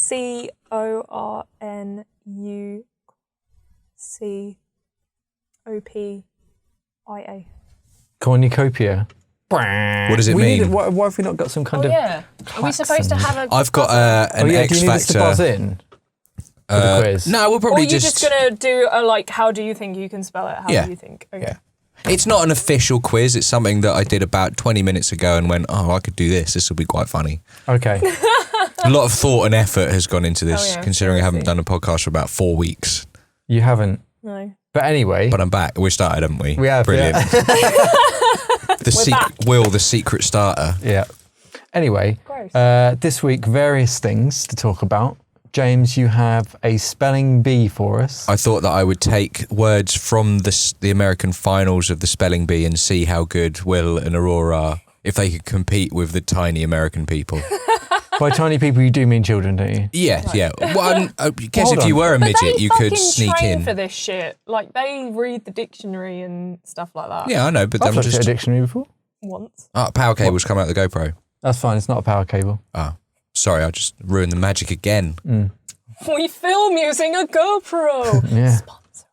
Cornucopia. Cornucopia. What does it mean? Why have we not got some kind of... Yeah. Are we supposed to have a... I've got an X do you need us to Factor. buzz in for the quiz? No, we'll Or probably you're just going to do a, like, how do you think you can spell it? How do you think? Okay. Yeah. It's not an official quiz. It's something that I did about 20 minutes ago and went, I could do this. This will be quite funny. Okay. A lot of thought and effort has gone into this, considering I haven't done a podcast for about 4 weeks. You haven't? No. But anyway... But I'm back. We started, haven't we? We have, Brilliant. Yeah. the secret starter. Yeah. Anyway, this week, various things to talk about. James, you have a spelling bee for us. I thought that I would take words from the American finals of the spelling bee and see how good Will and Aurora are, if they could compete with the tiny American people. By tiny people, you do mean children, don't you? Yeah, yeah. Well, I guess if you were a midget, you could sneak in. For this shit. Like, they read the dictionary and stuff like that. Yeah, I know, but I've I'm looked at a dictionary before. Once. Power cables come out of the GoPro. That's fine, it's not a power cable. Sorry, I just ruined the magic again. We film using a GoPro. Yeah. Sponsor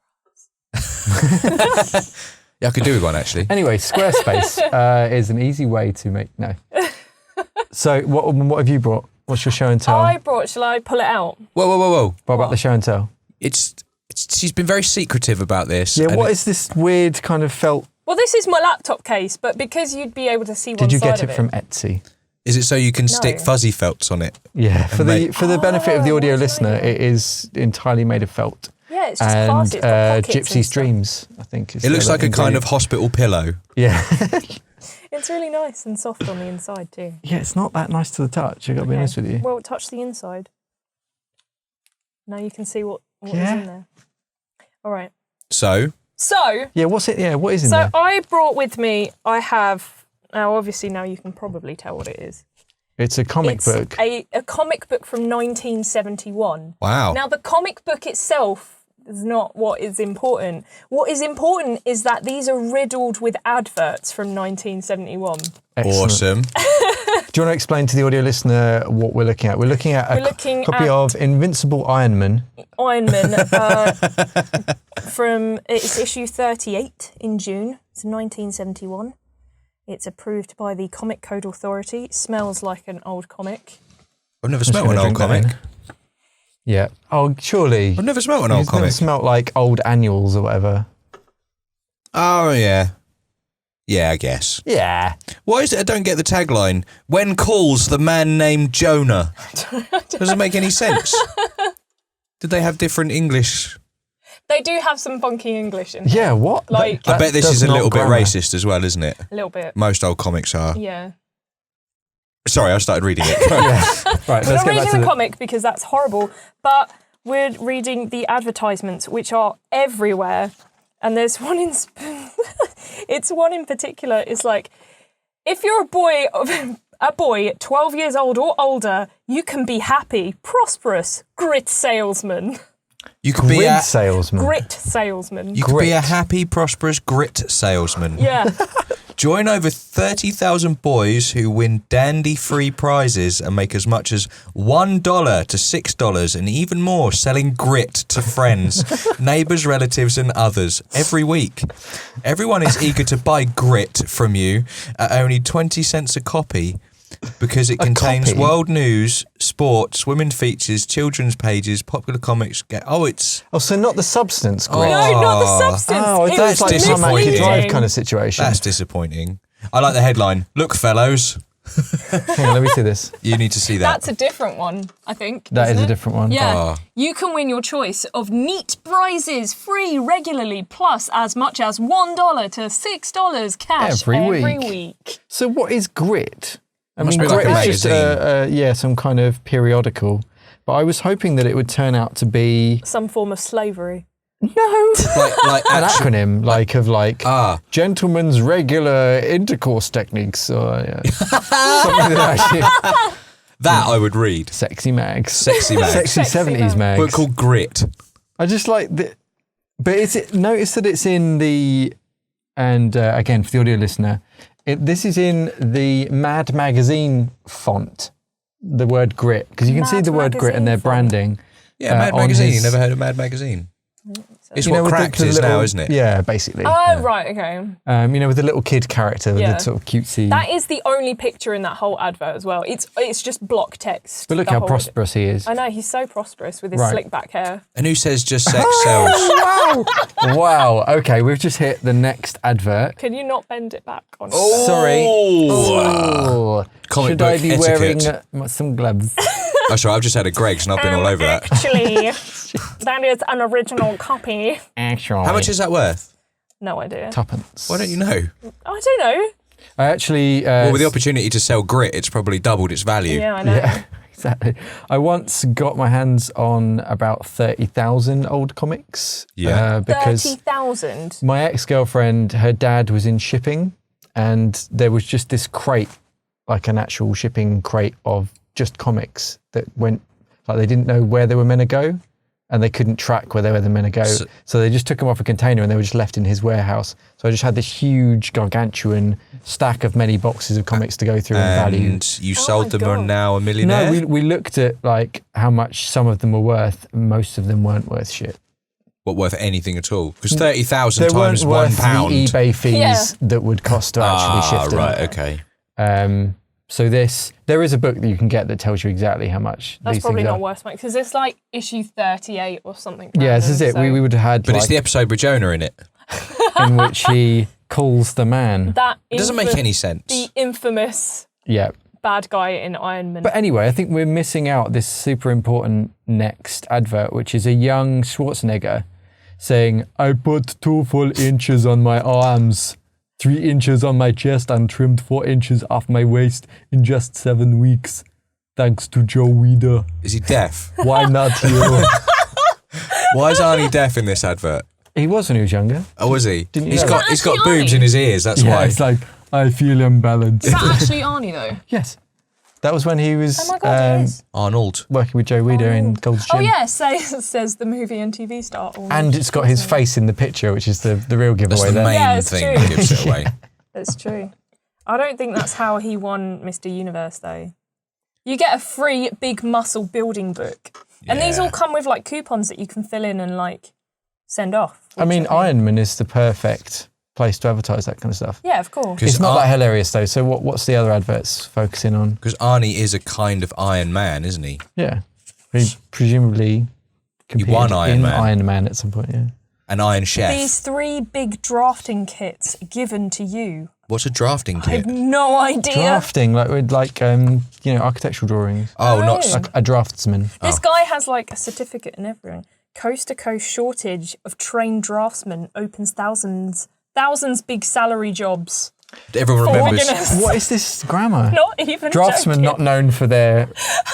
us. Yeah, I could do with one, actually. Anyway, Squarespace is an easy way to make... No. So, what have you brought? What's your show and tell? Shall I pull it out? Whoa. What about the show and tell? She's been very secretive about this. Yeah, what is this weird kind of felt... Well, this is my laptop case, but because you'd be able to see one side of it. Did you get it from Etsy? Is it so you can stick fuzzy felts on it? Yeah, for the benefit of the audio listener, it is entirely made of felt. Yeah, it's just classy. It's got pockets Gypsy's Dreams, I think. It looks like a kind of hospital pillow. Yeah. It's really nice and soft on the inside too. Yeah, it's not that nice to the touch, I've got to be honest with you. Well, touch the inside. Now you can see what is in there. All right. So? Yeah, what's it? Yeah, what is in there? So I brought with me, now obviously now you can probably tell what it is. It's a comic book. A comic book from 1971. Wow. Now the comic book itself is not what is important. What is important is that these are riddled with adverts from 1971. Excellent. Awesome. Do you want to explain to the audio listener what we're looking at? We're looking at a copy of Invincible Iron Man. It's issue 38 in June. It's 1971. It's approved by the Comic Code Authority. It smells like an old comic. I've never smelled an old comic. Yeah. Oh, surely. I've never smelled an old comic. Never smelled like old annuals or whatever. Oh, yeah. Yeah, I guess. Yeah. Why is it I don't get the tagline? When calls the man named Jonah. Doesn't make any sense. Did they have different English? They do have some funky English in there. Yeah, what? I bet this is a little bit racist as well, isn't it? A little bit. Most old comics are. Yeah. Sorry, I started reading it. Right, we're not reading the comic because that's horrible, but we're reading the advertisements, which are everywhere. And there's one in... it's one in particular. It's like, if you're a boy 12 years old or older, you can be happy, prosperous, grit salesman. You could be a salesman. Grit salesman. You could be a happy, prosperous grit salesman. Yeah. Join over 30,000 boys who win dandy free prizes and make as much as $1 to $6 and even more selling grit to friends, neighbours, relatives and others every week. Everyone is eager to buy grit from you at only 20 cents a copy because it contains world news, sports, women features, children's pages, popular comics. So not the substance, grit. No, not the substance. Oh, that's like some Monkey Drive kind of situation. That's disappointing. I like the headline. Look, fellows. Hang on, let me see this. You need to see that. That's a different one, I think. That is a different one. Yeah. You can win your choice of neat prizes free regularly, plus as much as $1 to $6 cash every week. So what is grit? I Must mean, be like grit is just some kind of periodical. But I was hoping that it would turn out to be some form of slavery. No, like an acronym gentlemen's regular intercourse techniques, or something that I would read. Sexy mags, sexy 70s mags, but called grit. I just like the, but notice that it's in the, and again for the audio listener. This is in the Mad Magazine font. the word grit, because you can see Mad the word grit in their Magazine branding. Yeah, Mad on Magazine. his- You never heard of Mad Magazine? It's You know, what with Cracked the is little- now, isn't it? Yeah, basically. Oh, right, okay. You know, with the little kid character, with Yeah. the sort of cutesy. That is the only picture in that whole advert as well. It's just block text. But look the how whole- prosperous he is. I know, he's so prosperous with his Right. slick back hair. And who says just sex sells? Wow! Wow. Okay, we've just hit the next advert. Can you not bend it back on Sorry. Oh. Comic Should book I be etiquette. wearing some gloves? Oh, sorry, I've just had a Greg's and I've been all over that. Actually, that is an original copy. Actually. How much is that worth? No idea. Tuppence. Why don't you know? I don't know. I actually. Well, with the opportunity to sell grit, it's probably doubled its value. Yeah, I know. Yeah, exactly. I once got my hands on about 30,000 old comics. Yeah. Because 30,000. my ex-girlfriend, her dad was in shipping, and there was just this crate, like an actual shipping crate of just comics that went, like they didn't know where they were meant to go, and they couldn't track where they were meant to go. So they just took them off a container and they were just left in his warehouse. So I just had this huge, gargantuan stack of many boxes of comics to go through and value. And you sold them God. are now a millionaire? No, we looked at like how much some of them were worth, and most of them weren't worth shit. What, worth anything at all? Because 30,000 They times weren't worth £1. the eBay fees Yeah. that would cost to actually shift them. Right, okay. So there is a book that you can get that tells you exactly how much That's these probably things not are. worth much because it's like issue 38 or something. Yeah, this is it. random, We would have had But it's like, the episode with Jonah in it. in which he calls the man. that It doesn't make any sense. The infamous Yeah. bad guy in Iron Man. But anyway, I think we're missing out this super important next advert, which is a young Schwarzenegger saying, I put 2 full inches on my arms, 3 inches on my chest, and trimmed 4 inches off my waist in just 7 weeks. Thanks to Joe Weider. Is he deaf? Why not you? Why is Arnie deaf in this advert? He was when he was younger. Oh, was he? Didn't you He's know got that? he's got Actually, boobs Arnie. in his ears, that's Yeah, why. it's like, I feel imbalanced. Is that actually Arnie though? Yes. That was when he was Oh my god, it is. Arnold. working with Joe Weider in Gold's Gym. Oh yeah, says the movie and TV star. And it's got his face in the picture, which is the real That's giveaway the there. main Yeah, it's thing true. that gives it away. That's true. I don't think that's how he won Mr. Universe though. You get a free big muscle building book. And these Yeah. all come with like coupons that you can fill in and like send off. I mean, Iron Man is the perfect place to advertise that kind of stuff. Yeah, of course. It's not that hilarious though. So what's the other adverts focusing on? Because Arnie is a kind of Iron Man, isn't he? Yeah, he presumably competed won Iron in Man. Iron Man at some point. Yeah, An Iron Chef. These 3 big drafting kits given to you. What's a drafting I have kit? no idea. drafting like with architectural drawings. Oh, not Oh. Like a draftsman. This guy has like a certificate and everything. Coast to coast shortage of trained draftsmen opens thousands big salary jobs. everyone For remembers. beginners. What is this grammar? Not even Draftsmen joking. not known for their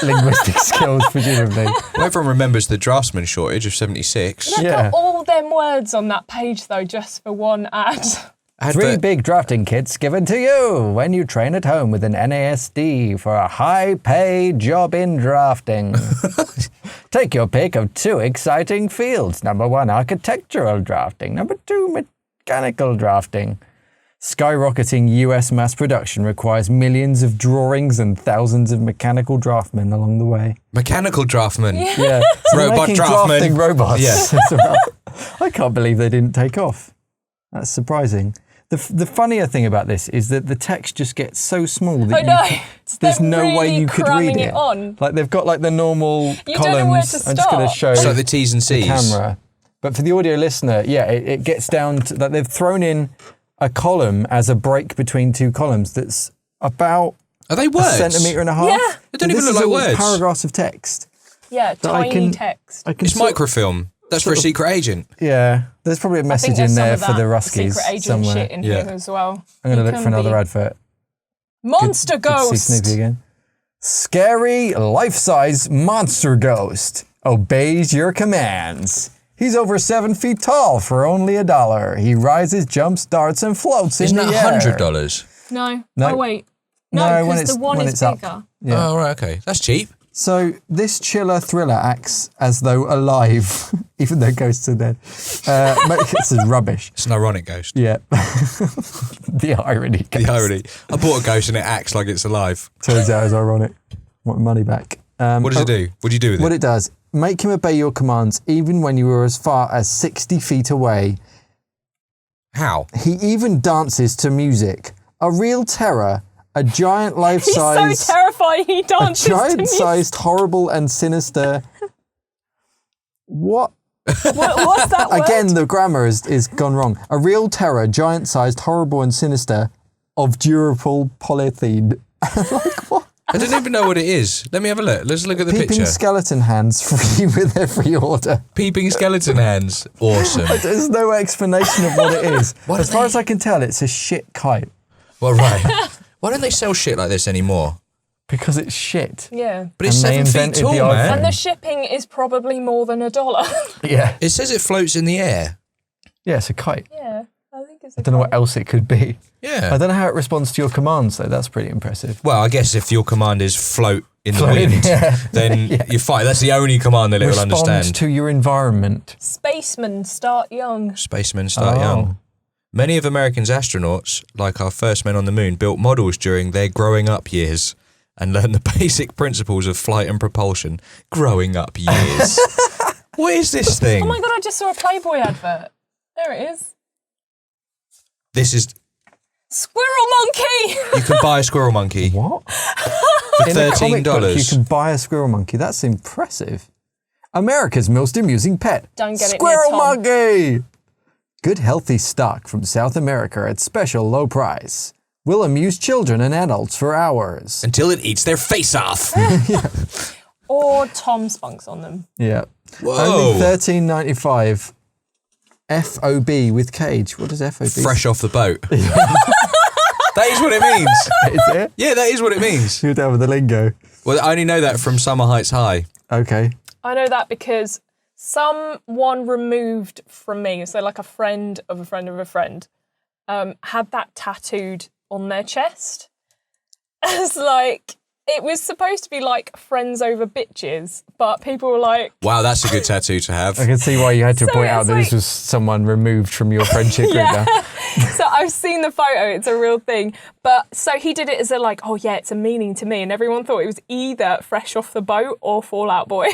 linguistic skills, presumably. Well, everyone remembers the draftsman shortage of 76. Look Yeah. at all them words on that page though, just for one ad. 3 big drafting kits given to you when you train at home with an NASD for a high-paid job in drafting. Take your pick of 2 exciting fields. Number 1, architectural drafting. Number 2, mechanical drafting. Skyrocketing US mass production requires millions of drawings and thousands of mechanical draftmen along the way. Mechanical draftman. Yeah. So they're Robot making draftman. drafting robots. Yeah. as well. I can't believe they didn't take off. That's surprising. The funnier thing about this is that the text just gets so small that I know. there's They're no way really you could cramming read it on. Like they've got like the normal You columns. don't know where to I'm just going to start. show It's like the T's and the C's. camera. But for the audio listener, yeah, it gets down to that they've thrown in a column as a break between 2 columns that's about Are they a words? centimetre and a half. Yeah. They don't And even this look is like all words. paragraphs of text. Yeah, that I tiny can- text. I can It's sort- microfilm. That's for a secret agent. Yeah, there's probably a I think message there's in some there of for the that Ruskies secret agent somewhere. shit in Yeah. here as well. I'm going to You look can for another be advert. Monster Good to see Snoopy Ghost. again. Scary, life-size monster ghost obeys your commands. He's over 7 feet tall for only $1. He rises, jumps, darts, and floats Isn't in the that air. $100? No. No. Oh wait. No, No, when because it's- the one when is it's up. bigger. Yeah. Oh, right, okay. That's cheap. So this chiller thriller acts as though alive, even though ghosts are dead. This is rubbish. It's an ironic ghost. Yeah. The irony. The irony. I bought a ghost and it acts like it's alive. Turns out it's ironic. Want money back. What does it do? What do you do with What it? it does, make him obey your commands even when you are as far as 60 feet away. How? He even dances to music. A real terror. A giant life-size... He's so terrifying he dances A to music. giant-sized, horrible and sinister... What? What's that word? Again, the grammar is gone wrong. A real terror, giant-sized, horrible and sinister, of durable polythene. Like what? I don't even know what it is. Let me have a look. Let's look at the Peeping picture. skeleton hands free with every order. Peeping skeleton hands. Awesome. There's no explanation of what it is. What As are far they? as I can tell, it's a shit kite. Well, right. Why don't they sell shit like this anymore? Because it's shit. Yeah. But it's And they 7 feet invented tall, the man. And the shipping is probably more than $1. Yeah. It says it floats in the air. Yeah, it's a kite. Yeah, I think it's I don't know what else it could be. Yeah. I don't know how it responds to your commands, though. That's pretty impressive. Well, I guess if your command is float in Float, the wind, yeah. then you're fine. That's the only command that it will Respond understand. to your environment. Spacemen start young. Spacemen start Oh. young. Many of Americans' astronauts, like our first men on the moon, built models during their growing up years and learned the basic principles of flight and propulsion. Growing up years. What is this thing? Oh my god, I just saw a Playboy advert. There it is. This is... Squirrel monkey! You can buy a squirrel monkey What? for In a comic book, you $13. can buy a squirrel monkey. That's impressive. America's most amusing pet. Don't get it near Squirrel Tom. monkey! Good healthy stock from South America at special low price. Will amuse children and adults for hours. Until it eats their face off. Or Tom spunks on them. Yeah. Whoa. Only $13.95. FOB with cage. What does FOB? Fresh off the boat. That is what it means. Is it? Yeah, that is what it means. You're down with the lingo. Well, I only know that from Summer Heights High. Okay. I know that because someone removed from me, so like a friend of a friend of a friend, had that tattooed on their chest. As like, it was supposed to be like friends over bitches, but people were like, Wow, that's a good tattoo to have. I can see why you had to So point out it's that this like- was someone removed from your friendship group yeah. now. So I've seen the photo, it's a real thing. But so he did it as a like, oh yeah, it's a meaning to me. And everyone thought it was either fresh off the boat or Fall Out Boy.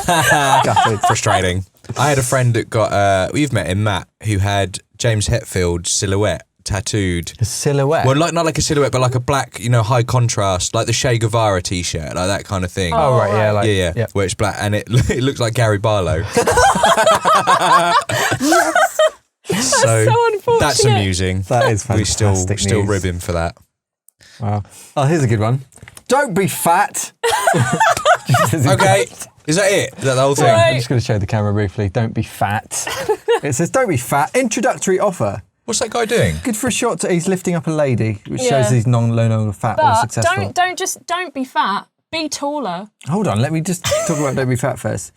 Gutted. Frustrating. I had a friend that got, we've met him, Matt, who had James Hetfield's silhouette tattooed. A silhouette. Well, like not like a silhouette, but like a black, high contrast, like the Che Guevara t-shirt, like that kind of thing. oh, right, yeah. Like, yeah, where it's black and it looks like Gary Barlow. So so unfortunate. that's amusing. That is We fantastic still news. rib him for that. Wow. Oh, here's a good one. Don't be fat. Okay, is that it? Is that the whole thing? Right. I'm just going to show the camera briefly. Don't be fat. It says, don't be fat. Introductory offer. What's that guy doing? Good for a shot. He's lifting up a lady, which Yeah. shows he's no longer fat or But successful. don't be fat. Be taller. Hold on, let me just talk about Don't Be Fat first.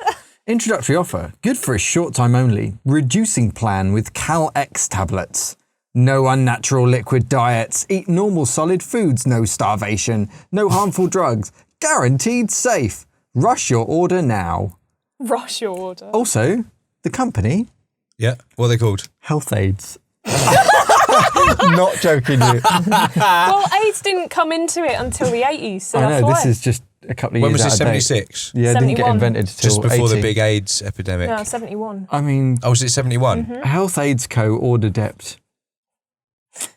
Introductory offer. Good for a short time only. Reducing plan with Cal-X tablets. No unnatural liquid diets. Eat normal solid foods. No starvation. No harmful drugs. Guaranteed safe. Rush your order now. Rush your order. Also, the company, Yeah, what are they called? Health Aids. Not joking you. Well, AIDS didn't come into it until the 80s, so I that's know, why. this is just a couple of When years was out this, of date. 76? Yeah, it didn't get 71. invented till Just before 80. the big AIDS epidemic. No, 71. I mean, Oh, was it 71? Health Aids Co. order dept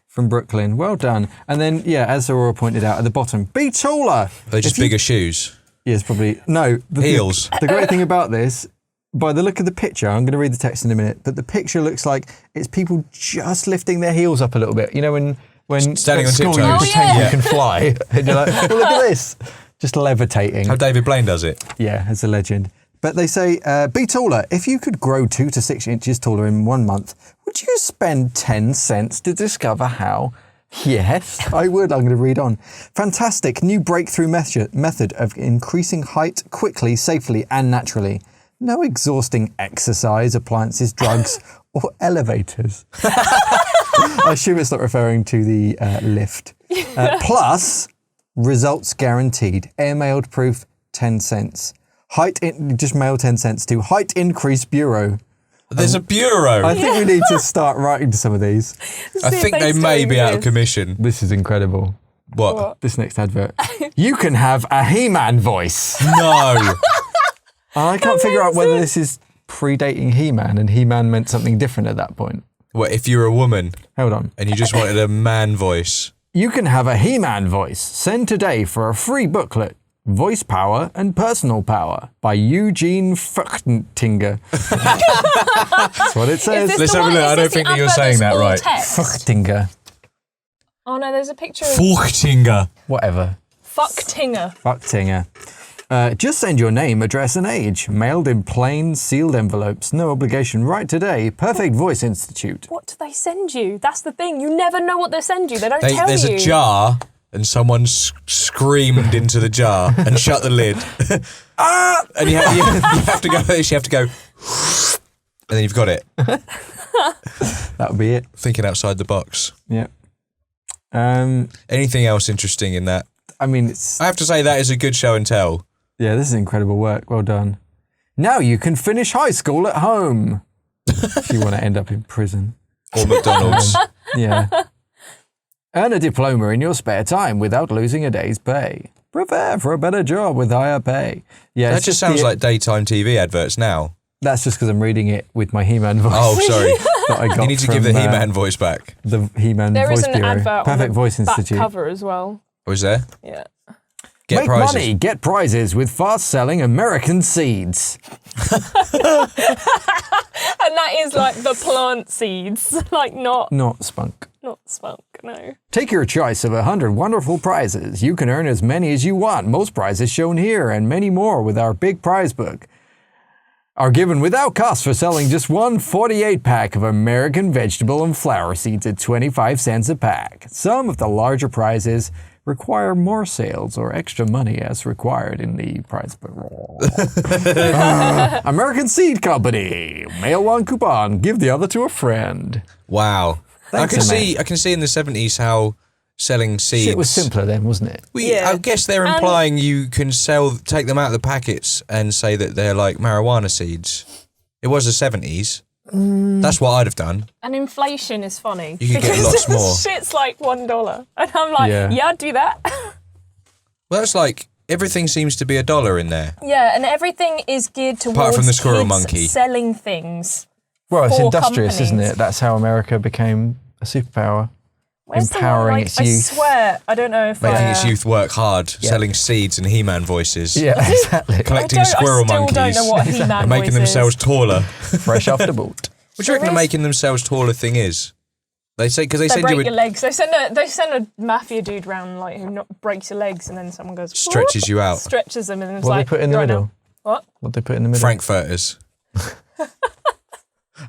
from Brooklyn. Well done. And then, yeah, as Aurora pointed out at the bottom, be taller. They're just If you- bigger shoes. Yes, probably. No. Heels. The great thing about this, by the look of the picture, I'm going to read the text in a minute, but the picture looks like it's people just lifting their heels up a little bit. You know, when Standing at on school tiptoes. you Oh, pretend yeah. you can fly. And you're like, well, look at this. Just levitating. How David Blaine does it. Yeah, as a legend. But they say, be taller. If you could grow 2 to 6 inches taller in 1 month, would you spend 10 cents to discover how? Yes, I would. I'm going to read on. Fantastic new breakthrough method of increasing height quickly, safely, and naturally. No exhausting exercise, appliances, drugs, or elevators. I assume it's not referring to the lift. Plus, results guaranteed. Air-mailed proof, 10 cents. Just mail 10 cents to Height Increase Bureau. There's a bureau. I think we need to start writing to some of these. I think they may be out of commission. This is incredible. What? This next advert. You can have a He-Man voice. No. I can't figure out whether this is predating He-Man and He-Man meant something different at that point. What, if you're a woman Hold on. and you just wanted a man voice? You can have a He-Man voice. Send today for a free booklet. Voice Power and Personal Power by Eugene Furchtinger. That's what it says. Let's have a look. I don't think that you're saying that right. Furchtinger. Oh no, there's a picture of Furchtinger. Whatever. Fucktinger. Furchtinger. Just send your name, address, and age. Mailed in plain, sealed envelopes. No obligation. Right today. Perfect Voice Institute. What do they send you? That's the thing. You never know what they send you. They don't tell you. There's a jar, and someone screamed into the jar and shut the lid. And you have to go. You have to go, and then you've got it. That would be it. Thinking outside the box. Yeah. Anything else interesting in that? I mean, it's... I have to say that is a good show and tell. Yeah, this is incredible work. Well done. Now you can finish high school at home. If you want to end up in prison. Or McDonald's. Yeah. Earn a diploma in your spare time without losing a day's pay. Prepare for a better job with higher pay. Yeah, That just sounds like daytime TV adverts now. That's just because I'm reading it with my He-Man voice. Oh, sorry. that I got You need to from, give the He-Man voice back. The He-Man There Voice is an Bureau. advert Perfect on the Voice back Institute. cover as well. Was there? Yeah. Get Make prizes. money, get prizes with fast-selling American seeds. And that is like the plant seeds, like not Spunk. spunk, no. Take your choice of 100 wonderful prizes. You can earn as many as you want. Most prizes shown here and many more with our big prize book are given without cost for selling just one 48-pack of American vegetable and flower seeds at 25 cents a pack. Some of the larger prizes require more sales or extra money as required in the prize book. American Seed Company. Mail one coupon, give the other to a friend. Wow. Thanks, I can see in the 70s how selling seeds... Shit was simpler then, wasn't it? Yeah. I guess they're implying you can take them out of the packets and say that they're like marijuana seeds. It was the 70s. That's what I'd have done. And inflation is funny. You could get lots more. Shit's like $1. And I'm like, yeah, I'd do that. Well, that's like, everything seems to be $1 in there. Yeah, and everything is geared towards Apart from the squirrel kids monkey. selling things. Well, it's for industrious, isn't companies. it? That's how America became a superpower. Where's the Empowering one, like, its youth. I swear, I don't know if Making its youth work hard, selling seeds and He-Man voices. Yeah, exactly. Collecting squirrel I still monkeys. don't know what He-Man and making voice themselves is. taller. Fresh off the boat. What do you reckon the making themselves taller thing is? They say, because they send break you your legs. They send a mafia dude round like who breaks your legs, and then someone goes stretches you out. stretches them, and it's What like they put in the "You're right middle? now." What? What they put in the middle? Frankfurters.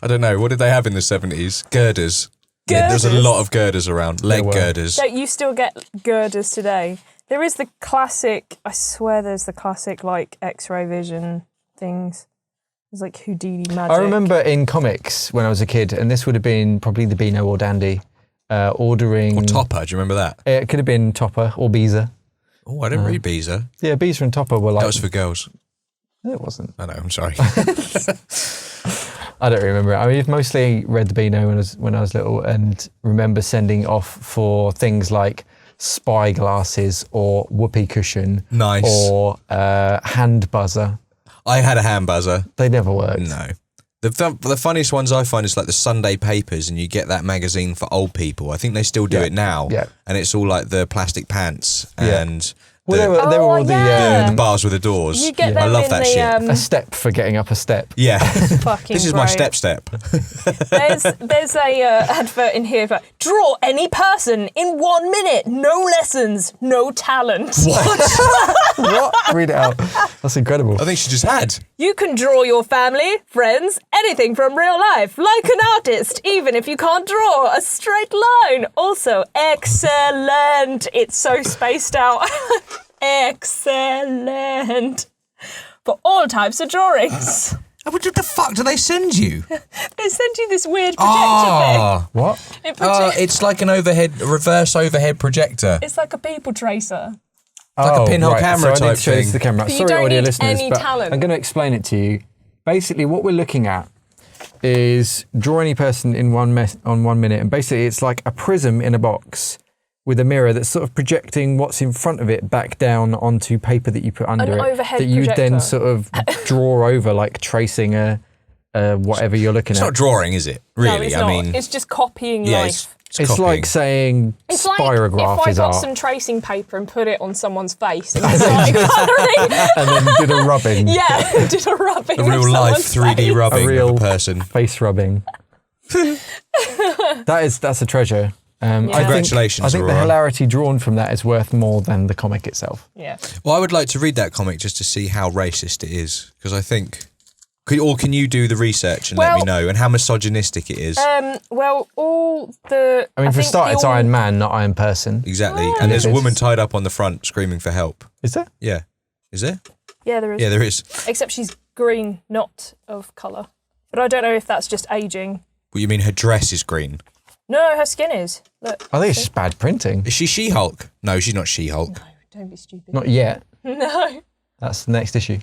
I don't know. What did they have in the 70s? Girders. Yeah, there's a Girders? lot of girders around. Leg were. girders. So you still get girders today. There is the classic. I swear, there's the classic like X-ray vision things. There's like Houdini magic. I remember in comics when I was a kid, and this would have been probably the Beano or Dandy, ordering... Or Topper, do you remember that? It could have been Topper or Beezer. Oh, I didn't read Beezer. Yeah, Beezer and Topper were like... That was for girls. It wasn't. I know, I'm sorry. I don't remember it. I mean, I've mostly read the Beano when I was little and remember sending off for things like spy glasses or whoopee cushion. Nice. Or hand buzzer. I had a hand buzzer. They never worked. No. The funniest ones I find is like the Sunday papers, and you get that magazine for old people. I think they still do it now. Yeah. And it's all like the plastic pants Yeah. and Well, they were all yeah. the bars with the doors. You get I them love in that the, shit. a step for getting up a step. Yeah. Fucking This is my great. step. There's a advert in here for draw any person in 1 minute. No lessons, no talent. What? Read it out. That's incredible. I think she just had. You can draw your family, friends, anything from real life, like an artist, even if you can't draw a straight line. Also, excellent. It's so spaced out. Excellent. For all types of drawings. What the fuck do they send you? They send you this weird projector What? thing. It's like an reverse overhead projector. It's like a people tracer. Like a pinhole camera so I need type to show this thing. to the camera. But you Sorry, don't audio need listeners, any but talent. I'm going to explain it to you. Basically, what we're looking at is draw any person in on 1 minute, and basically it's like a prism in a box with a mirror that's sort of projecting what's in front of it back down onto paper that you put under it. Overhead that you projector. then sort of draw over, like tracing a whatever you're looking It's at. not drawing, is it? Really? No, it's I not. mean, It's just copying yeah, life. It's copying. like saying It's like spirograph if I is got art, some tracing paper and put it on someone's face and started colouring. and then did a rubbing, Yeah, did a rubbing. a of real life someone's 3D face. rubbing a real of a person. face rubbing. That's a treasure. Yeah. Congratulations, I think the Aurora. hilarity drawn from that is worth more than the comic itself. Yeah. Well, I would like to read that comic just to see how racist it is, because I think. Or can you do the research and let me know, and how misogynistic it is? Well, all the. I mean, for a think start, the it's all- Iron Man, not Iron Person. Exactly. And there's a It woman is. tied up on the front screaming for help. Is there? Yeah. Is there? Yeah, there is. Yeah, there is. Except she's green, not of colour. But I don't know if that's just aging. Well, you mean her dress is green? No, her skin is. Look. I think it's just bad printing. Is she She-Hulk? No, she's not She-Hulk. No, don't be stupid. Not yet. No. That's the next issue.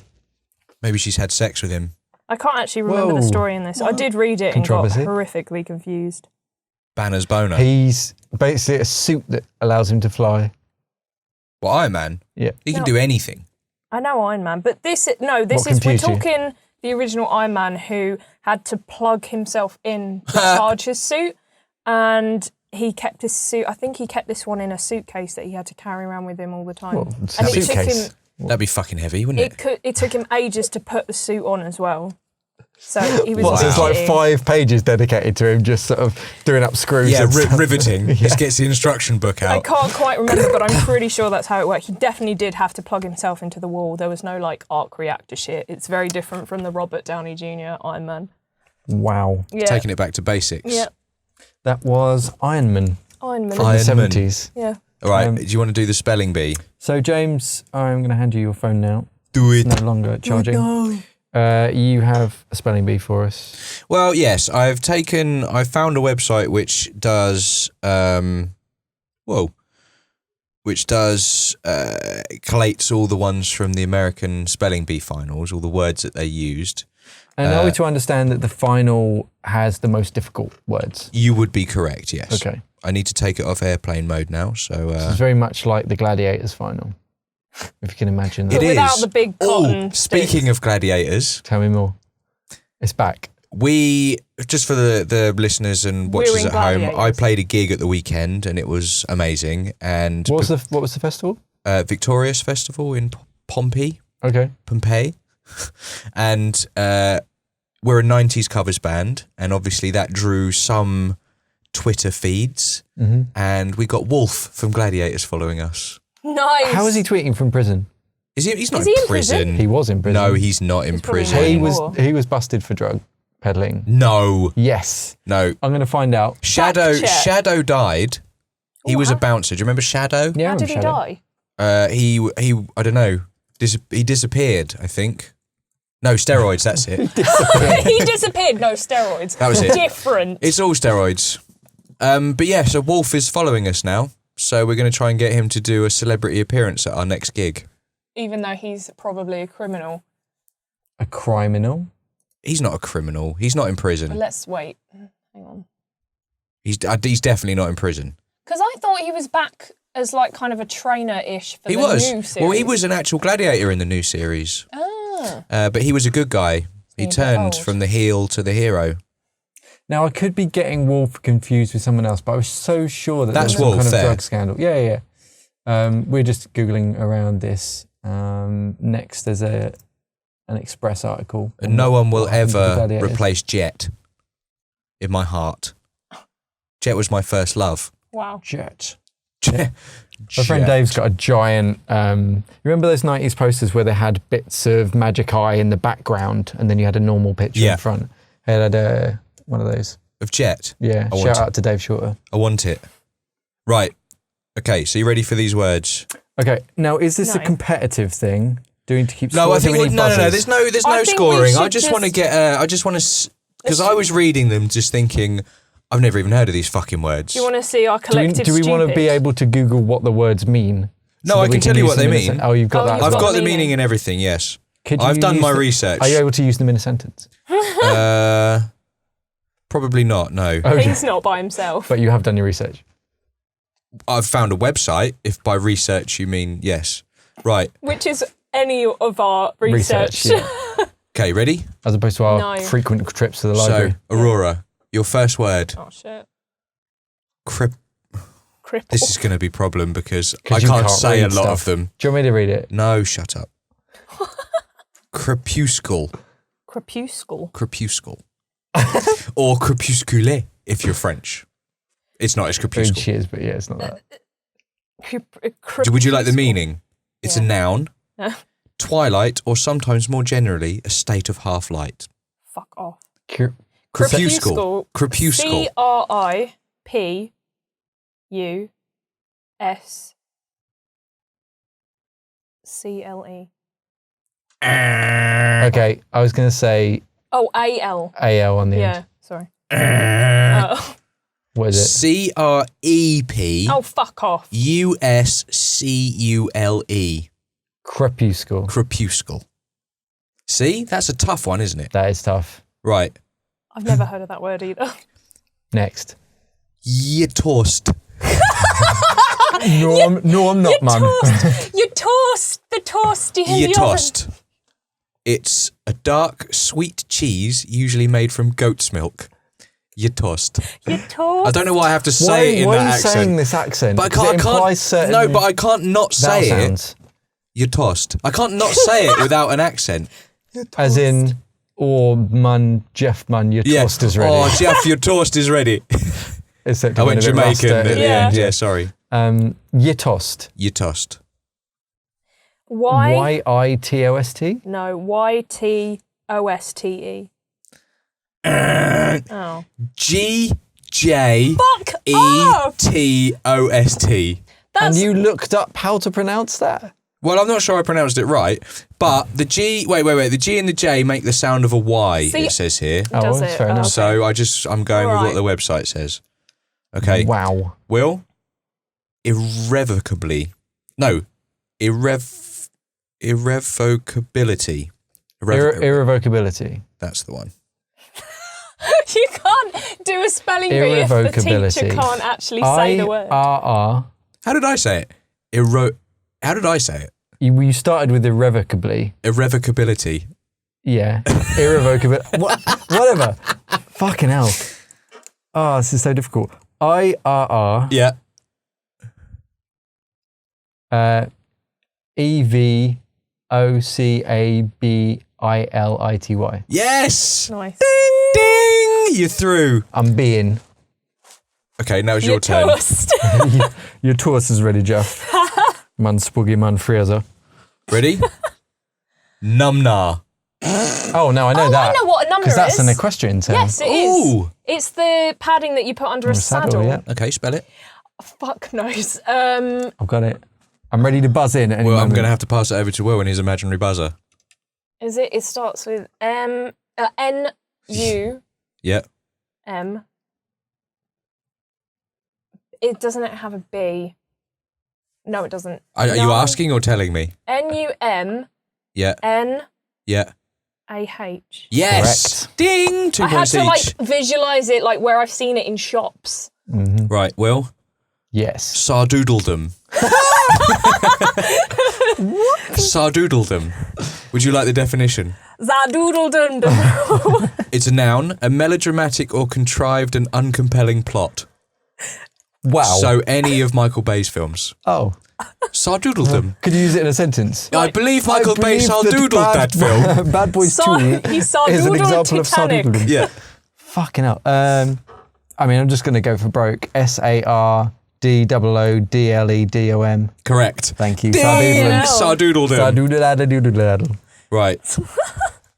Maybe she's had sex with him. I can't actually remember Whoa. the story in this. I did read it and got Controversy. horrifically confused. Banner's boner. He's basically a suit that allows him to fly. Well, Iron Man. Yeah. He can No. do anything. I know Iron Man, but this is What we're confused you? talking the original Iron Man who had to plug himself in to charge his suit, and he kept his suit. I think he kept this one in a suitcase that he had to carry around with him all the time. Well, it's and a it took suitcase. him That'd be fucking heavy, wouldn't it? it took him ages to put the suit on as well. So he was What, so it's like literally- 5 pages dedicated to him just sort of doing up screws. Yeah, and stuff. riveting. Just gets the instruction book I out. can't quite remember, but I'm pretty sure that's how it worked. He definitely did have to plug himself into the wall. There was no like arc reactor shit. It's very different from the Robert Downey Jr. Iron Man. Wow. Yeah. Taking it back to basics. Yeah. That was Iron Man Iron Man. from the Iron Man. 70s. Yeah. All right, do you want to do the spelling bee? So, James, I'm going to hand you your phone now. Do it. It's no longer charging. You have a spelling bee for us. Well, yes, I found a website which does, collates all the ones from the American spelling bee finals, all the words that they used. And are we to understand that the final has the most difficult words? You would be correct, yes. Okay. I need to take it off airplane mode now, so... It's very much like the Gladiators final, if you can imagine that. But without the big cotton speaking of gladiators, Tell me more. It's back. we, just for the listeners and We're watchers in at home, I Gladiators. played a gig at the weekend and it was amazing. And What was the festival? Victorious Festival in Pompeii. Okay. And we're a 90s covers band, and obviously that drew some Twitter feeds, and we got Wolf from Gladiators following us. Nice. How is he tweeting from prison? He's not Is he in in prison? prison. He was in prison. No, he's not in probably prison. not. He was busted for drug peddling. No, Yes. no. I'm going to find out. Shadow check. Shadow died. He was a What? bouncer. Do you remember Shadow? Yeah, How did he Shadow. die? He I don't know. He disappeared, I think. No, steroids, that's it. He disappeared. No steroids. That was it. Different. It's all steroids. But yeah, so Wolf is following us now. So we're going to try and get him to do a celebrity appearance at our next gig. Even though he's probably a criminal. A criminal? He's not a criminal. He's not in But prison. let's wait. Hang on. He's definitely not in prison. Because I thought he was back as like kind of a trainer-ish for He the was. new series. Well, he was an actual gladiator in the new series. Ah. But he was a good guy. He Seems turned old. from the heel to the hero. Now, I could be getting Wolf confused with someone else, but I was so sure that That's there was some Wolf kind of there. drug scandal. Yeah. We're just Googling around this. Next, there's an Express article. And no one will What happened to the ever Gladiators. replace Jet in my heart. Jet was my first love. Wow. Jet. Jet. My friend Dave's got a giant. You remember those 90s posters where they had bits of Magic Eye in the background and then you had a normal picture Yeah. in front? He had one of those. Of Jet. Yeah. I want Shout it. out to Dave Shorter. I want it. Right. Okay, so you ready for these words? Okay. Now, is this a No. competitive thing? Doing to keep No, score? I think Do we need no. buzzers? There's I no think we scoring. I should just want to just- get. I just want to, because I was reading them, just thinking, I've never even heard of these fucking words. Do you want to see our Do we, collective do we want to be stupid? able to Google what the words mean? No, so I that we can tell you use what them they in a mean. Oh, you've got Oh, that. you've I've as got well. the meaning. meaning and everything. Yes, Could you I've done use my the- research. Are you able to use them in a sentence? Probably not. No. Okay. He's not by himself. But you have done your research. I've found a website. If by research you mean yes. Right. Which is any of our research. Yeah. Okay, ready? As opposed to our No. frequent trips to the library. So, Aurora, your first word. Oh, shit. Cripple. Cripple. This is going to be a problem because 'Cause I you can't can't say a read lot of stuff. them. Do you want me to read it? No, shut up. Crepuscle. Crepuscle. Crepuscle. Or crepuscule if you're French. It's not, it's crepuscle. She is, but yeah, it's not that. Would you like the meaning? It's a Yeah. noun. Twilight, or sometimes more generally, a state of half light. Fuck off. Crepuscle. Crepuscle. CRIPUSCLE. Okay, I was going to say Oh, AL. AL on the Yeah, end. sorry. Oh. What is it? CREP. Oh, fuck off. USCULE. Crepuscle. Crepuscle. See? That's a tough one, isn't it? That is tough. Right. I've never heard of that word either. Next. You toast. No, I'm not, man. You toast the toast in You the toast. It's a dark, sweet cheese, usually made from goat's milk. You toast. oven. You toast. I don't know why I have to say it in why that are you accent. saying this accent? But I 'Cause can't. it implies certain No, but I can't not vowel say it. sounds. You toast. I can't not say it without an accent. As in, or man, Jeff, man, your toast is ready. Oh, Jeff, your toast is ready. Except I it went a bit Jamaican rusty. at the Yeah. end. Yeah, sorry. Your toast. You toast. Why? YITOST? No, YTOSTE. Oh. Fuck off! GJETOST. That's And you looked up how to pronounce that? Well, I'm not sure I pronounced it right, but the G. Wait. The G and the J make the sound of a Y. See- It says here. Oh, Does that's it? fair Oh. enough. So I'm going with what Alright. the website says. Okay. Wow. Will irrevocably. No. Irrevocability. Irrevocability. That's the one. you can't do a spelling bee if the Irrevocability. teacher can't actually say the word. IRR. How did I say it? How did I say it? You started with irrevocably. Irrevocability. Yeah. Irrevocable. Whatever. Fucking hell. Oh, this is so difficult. IRR. Yeah. EVOCABILITY. Yes. Nice. Ding. You're through. I'm being. Okay, now it's Your your turn. toast. Your toast is ready, Jeff. Man spooky, man freezer. Ready? Numna. Oh, no, I know that. I know what a number Because that's is. an equestrian term. Yes, it is. Ooh. It's the padding that you put under a saddle. Yeah. Okay, spell it. Fuck knows. I've got it. I'm ready to buzz in at any Well, I'm moment. going to have to pass it over to Will and his imaginary buzzer. Is it? It starts with N-U-M. Yeah. It doesn't it have a B? No, it doesn't. Are you asking or telling me? N-U-M-N-A-H. Yeah. Yeah. Yes. Correct. Ding. 2 I had points to each. visualize it where I've seen it in shops. Right, Will. Yes. Sardoodledom. Sardoodledom. Would you like the definition? Zadoodledum. It's a noun, a melodramatic or contrived and uncompelling plot. Wow. So any of Michael Bay's films. Oh. Sardoodledom. Could you use it in a sentence? I believe Michael Bay believe sardoodled that film. Bad Boys 2 He is an sardoodled example of Titanic. sardoodling. Yeah. Fucking hell. I mean, I'm just going to go for broke. SARDOODLEDOM. Correct. Thank you. Ding! Sardoodledom. Sardoodledom. Sardoodle. Right.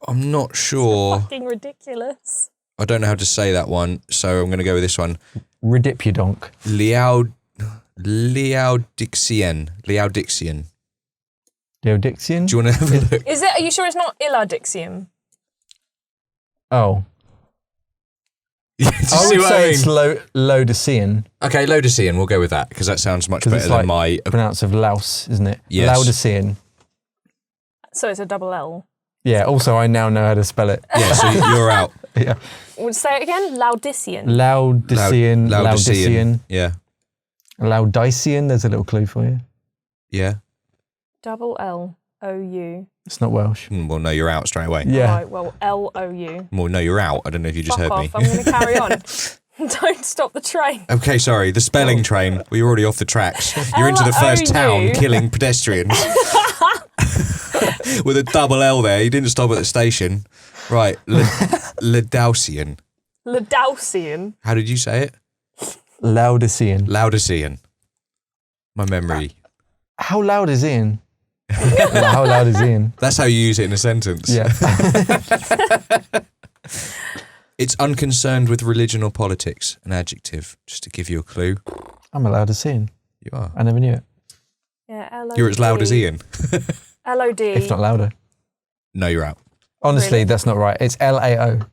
I'm not sure. Fucking ridiculous. I don't know how to say that one, so I'm going to go with this one. Ridipudonk. Liaudixian. Liaudixian. Leodixian? Do you want to have a look? Is it? Are you sure it's not Illadixium? Oh. Do you I see would what say I mean? it's Laodicean. Okay, Laodicean. We'll go with that because that sounds much Because better it's like than my. pronounce of louse, isn't it? Yes. Laodicean. So it's a double L. Yeah, also I now know how to spell it. Yeah, so you're out. Yeah. Would say it again? Laudician. Laodicean. Laodicean. Yeah. Laudician, there's a little clue for you. Yeah. Double L-O-U. It's not Welsh. Well, no, you're out straight away. Yeah. Right, well, L-O-U. Well, no, you're out. I don't know if you just Fuck heard off, me. I'm going to carry on. Don't stop the train. Okay, sorry. The spelling train. Well, you're already off the tracks. You're into the first town killing pedestrians. With a double L there. You didn't stop at the station. Right. Laudician. Laudician. How did you say it? Laudician. Laudician. My memory. How loud is Ian? How loud is Ian? That's how you use it in a sentence. Yeah. It's unconcerned with religion or politics. An adjective, just to give you a clue. I'm a Laudician. You are. I never knew it. Yeah, L-O-D. You're as loud as Ian. L-O-D. If not louder. No, you're out. Honestly, Really? that's not right. It's Laodicean.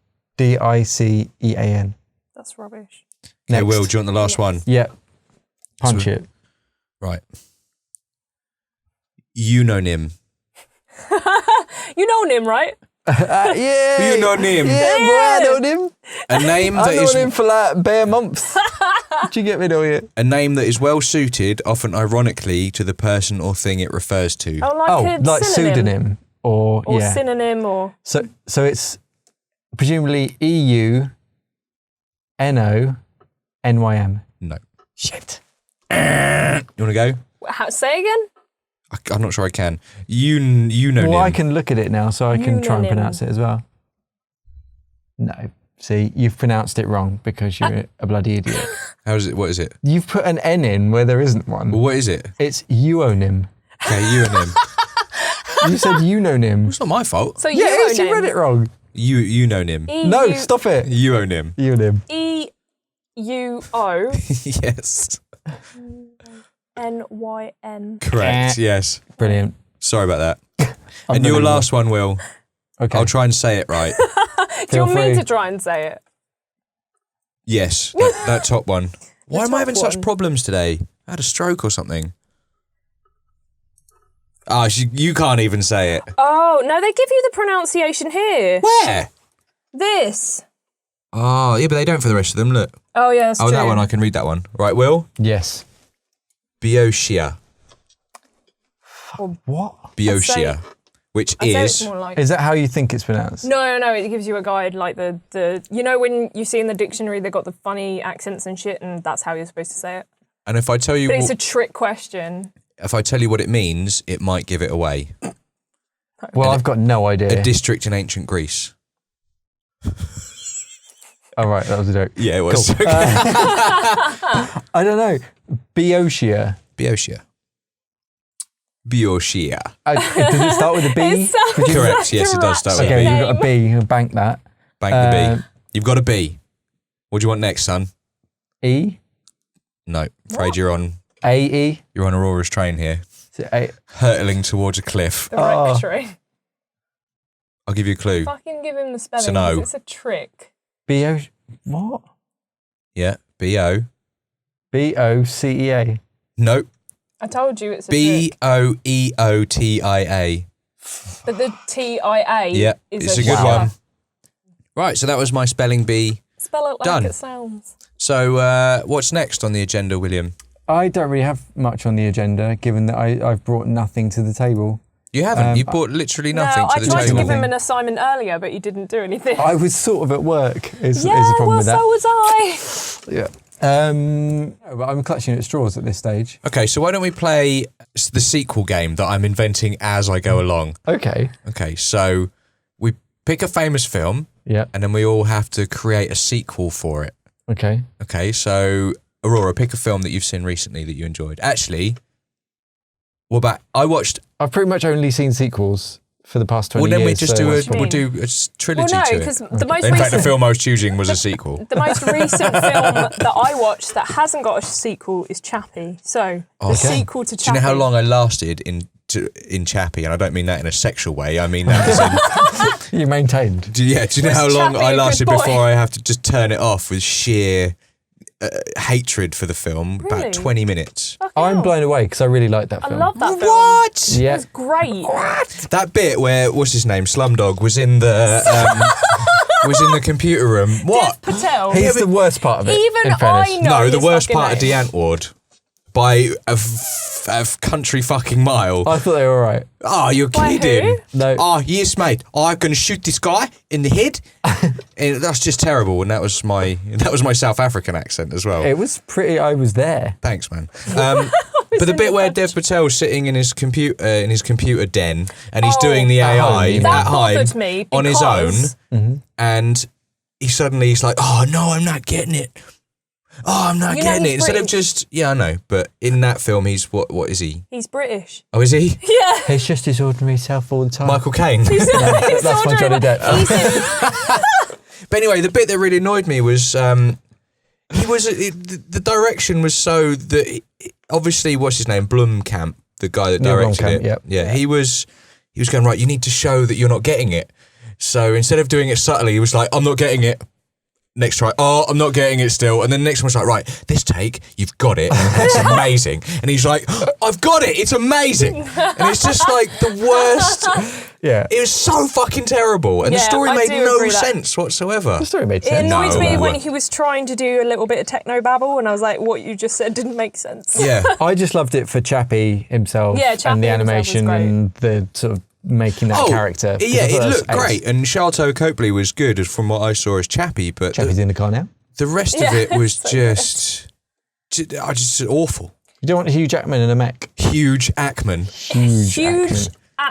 That's rubbish. Okay, Will, do you want the last one? Yeah. Punch So- it. Right. Eunonym. You know him, right? Yeah. Eunonym. Yeah, bro, I know him. A name that I know is him for like bare months. Do you get me, don't you? a name that is well suited, often ironically, to the person or thing it refers to. Oh, like Oh, a like pseudonym or yeah. synonym or... So it's presumably EUNONYM. No. Shit. You want to go? Say again? I'm not sure I can. Eunonym. Well, I can look at it now, so I can try and Eunonym. pronounce it as well. No. See, you've pronounced it wrong because you're a bloody idiot. How is it? What is it? You've put an N in where there isn't one. Well, what is it? It's euonym. Okay, eunonym. You said eunonym. It's not my fault. So Yeah, it is, you read it wrong. Eunonym. No, stop it. Euonym. Euonym. E-U-O-N-Y-N. Yes. Correct. Yes. Brilliant. Sorry about that. I'm And your really- last one, Will. Okay. I'll try and say it right. Do you want me free. to try and say it? Yes, that top one. Why am I top having such one. problems today? I had a stroke or something. Ah, you can't even say it. Oh, no, they give you the pronunciation here. Where? This. Oh, yeah, but they don't for the rest of them. Look. Oh, yeah, that's Oh, true. that one, I can read that one. Right, Will? Yes. Boeotia. What? Boeotia. Which I'd say is... it's more like... Is that how you think it's pronounced? No, it gives you a guide, like the... You know when you see in the dictionary they've got the funny accents and shit, and that's how you're supposed to say it? And if I tell you... But it's a trick question. If I tell you what it means, it might give it away. Well, I've got no idea. A district in ancient Greece. Oh, right, that was a joke. Yeah, it was. Cool. I don't know. Boeotia. Boeotia. Boeotia. Does it start with a B? It sounds Correct, like yes, a it does start with a Okay, B. you've got a B. You can bank that. Bank the B. Um, You've got a B. What do you want next, son? E? No, afraid you're on A-E? Aurora's train here, Is it A? hurtling towards a cliff. The Oh. rectory. I'll give you a clue. Fucking give him the spelling, So no. 'cause it's a trick. B-O... What? Yeah, B-O. B-O-C-E-A. Nope. I told you it's a trick. B-O-E-O-T-I-A. But the T-I-A Yeah, is it's a good Wow. one. Right, so that was my spelling bee. Spell it like Done. it sounds. So what's next on the agenda, William? I don't really have much on the agenda, given that I've brought nothing to the table. You haven't. You brought literally nothing no, I to the tried to table. give him an assignment earlier, but you didn't do anything. I was sort of at work, is the yeah, problem well, with that. so was I. Yeah. No, but I'm clutching at straws at this stage. Okay, so why don't we play the sequel game that I'm inventing as I go along? Okay. Okay, so we pick a famous film, Yeah. and then we all have to create a sequel for it. Okay. Okay, so Aurora, pick a film that you've seen recently that you enjoyed. Actually, what about I watched? I've pretty much only seen sequels for the past 20 Well, then years. we just so- we'll do a trilogy Well, no, to because it. the most In fact, the recent... film I was choosing was a sequel. The most recent film that I watched that hasn't got a sequel is Chappie. So the Okay. sequel to Do Chappie. you know how long I lasted in Chappie? And I don't mean that in a sexual way. I mean that as in, You maintained. do you know Was how long Chappie I a good lasted boy? before I have to just turn it off with sheer hatred for the film? Really? About 20 minutes. Fucking I'm hell. blown away because I really like that I film. love that film. What? It Yeah. was great. That bit where what's his name, Slumdog, was in the computer room. What? Dev Patel. He's the worst part of it. Even in fairness. I know No, the his worst fucking part of name. the ant ward. by a country fucking mile. I thought they were all right. Oh, you're By kidding. who? No. Oh, yes, mate. I'm going to shoot this guy in the head. And that's just terrible. And that was my South African accent as well. It was pretty. I was there. Thanks, man. But the bit where Dev Patel's sitting in his computer den and he's doing the At home, AI you mean. at That home bothered me on his own, because- and he's like, "Oh no, I'm not getting it. Oh, I'm not You know getting it." he's Instead of British. just I know. But in that film, he's what is he? He's British. Oh, is he? Yeah. He's just his ordinary self all the time. Michael Caine. He's that's my ordinary. Johnny Depp. He's in- But anyway, the bit that really annoyed me was the direction was so that obviously what's his name, Blomkamp, the guy that Neil directed Blomkamp, it. yep. Yeah, he was going, right, you need to show that you're not getting it. So instead of doing it subtly, he was like, I'm not getting it. Next try, oh, I'm not getting it still. And then the next one was like, right, this take, you've got it. It's amazing. And he's like, I've got it. It's amazing. And it's just like the worst. Yeah. It was so fucking terrible. And the Yeah, story I made do no agree that- sense whatsoever. The story made It sense. annoyed No. me when he was trying to do a little bit of techno babble, and I was like, "What you just said didn't make sense." Yeah. I just loved it for Chappie himself Yeah, Chappie and the himself was animation great. and the sort of making that character. because Yeah, I thought it that was looked ace. great. And Sharlto Copley was good from what I saw as Chappie, but Chappie's in the car now. the rest of Yeah, it was so just awful. You don't want Hugh Jackman in a mech. Huge Ackman. Huge Huge Ackman.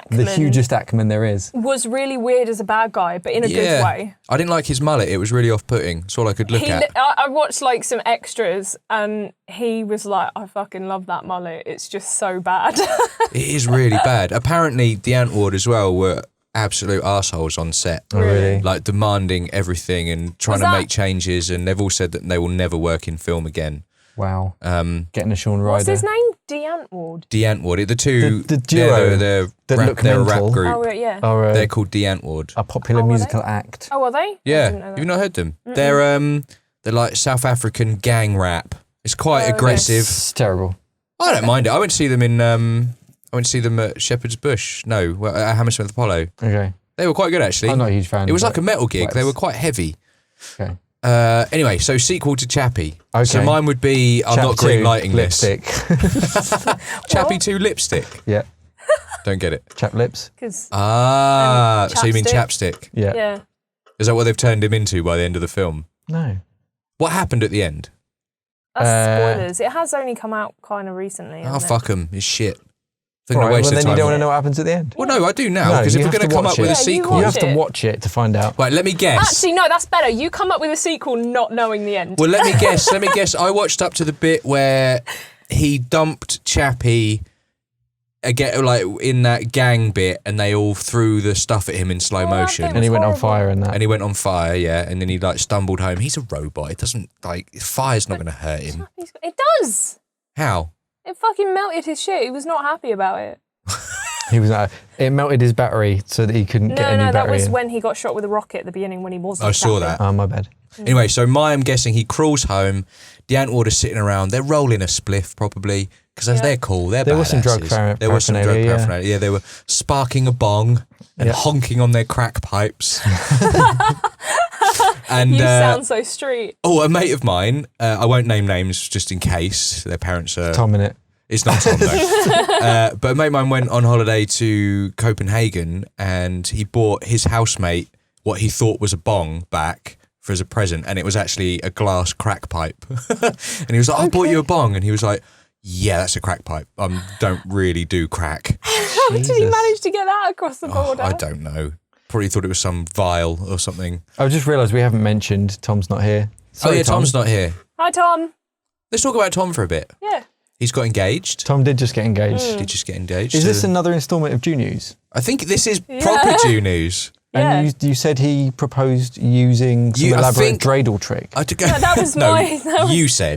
The Ackman hugest Ackman there is. was really weird as a bad guy, but in a good way. I didn't like his mullet. It was really off-putting. That's all I could look at. I watched like some extras, and he was like, "I fucking love that mullet. It's just so bad." It is really bad. Apparently, the Antwoord as well were absolute assholes on set. Oh, really? Like demanding everything and trying to make changes, and they've all said that they will never work in film again. Wow. Getting a Sean Ryder. What's his name? De Antwoord. The Antwoord, the two, The duo they're that rap, look they're a rap mental. group. Oh yeah. They're called The Antwoord. a popular Oh, were musical they? act. Oh, are they? Yeah, I didn't know have that. you not heard them? They're like South African gang rap. It's quite aggressive. It's terrible. I don't mind it. I went to see them at Shepherd's Bush. No, at Hammersmith Apollo. Okay. They were quite good actually. I'm not a huge fan. It was but- like a metal gig. Well, They were quite heavy. Okay. Anyway, so sequel to Chappie. Okay. So mine would be I'm not Chapter green 2, lighting this. lipstick. Chappie 2 lipstick. Yeah. Don't get it. Chap lips. Because So you mean chapstick. chapstick? Yeah. yeah. Is that what they've turned him into by the end of the film? No. What happened at the end? That's spoilers. It has only come out kind of recently. Oh, hasn't it? fuck them. It's shit. They're All going right, to waste well, their then you time. don't want to know what happens at the end. Well, no, I do now, No, because if you we're have going to to come watch up with a it. Yeah, you sequel... You watch have to it. watch it to find out. Right, let me guess. Actually, no, that's better. You come up with a sequel not knowing the end. Well, let me guess. I watched up to the bit where he dumped Chappie again, like in that gang bit, and they all threw the stuff at him in slow Oh, that motion. bit And he went on horrible. fire in that. And he went on fire, yeah, and then he like stumbled home. He's a robot. It doesn't fire's not going to hurt him. It does. How? It fucking melted his shit. He was not happy about it. He was. It melted his battery so that he couldn't get a new No, that battery was in. when he got shot with a rocket at the beginning when he wasn't. I saw Chappie. that. Oh, my bad. Anyway, so I'm guessing he crawls home. The Antwoord are sitting around. They're rolling a spliff probably because they're cool. There was some drug There was some drug paraphernalia, yeah. paraphernalia. Yeah, they were sparking a bong and Yeah. honking on their crack pipes. And You sound so street. a mate of mine. I won't name names just in case their parents are. Tom in it. It's not Tom though. But a mate of mine went on holiday to Copenhagen and he bought his housemate what he thought was a bong back for as a present, and it was actually a glass crack pipe. And he was like, I bought you a bong. And he was like, yeah, that's a crack pipe. Don't really do crack. How did he Jesus. manage to get that across the border? I don't know. Probably thought it was some vial or something. I've just realised we haven't mentioned Tom's not here. Sorry, Tom. Tom's not here. Hi, Tom. Let's talk about Tom for a bit. Yeah. He's got engaged. Tom did just get engaged. Did just get engaged. Is this to- another instalment of Jew News? I think this is proper Jew news. And you said he proposed using some I elaborate think- dreidel trick. No, that was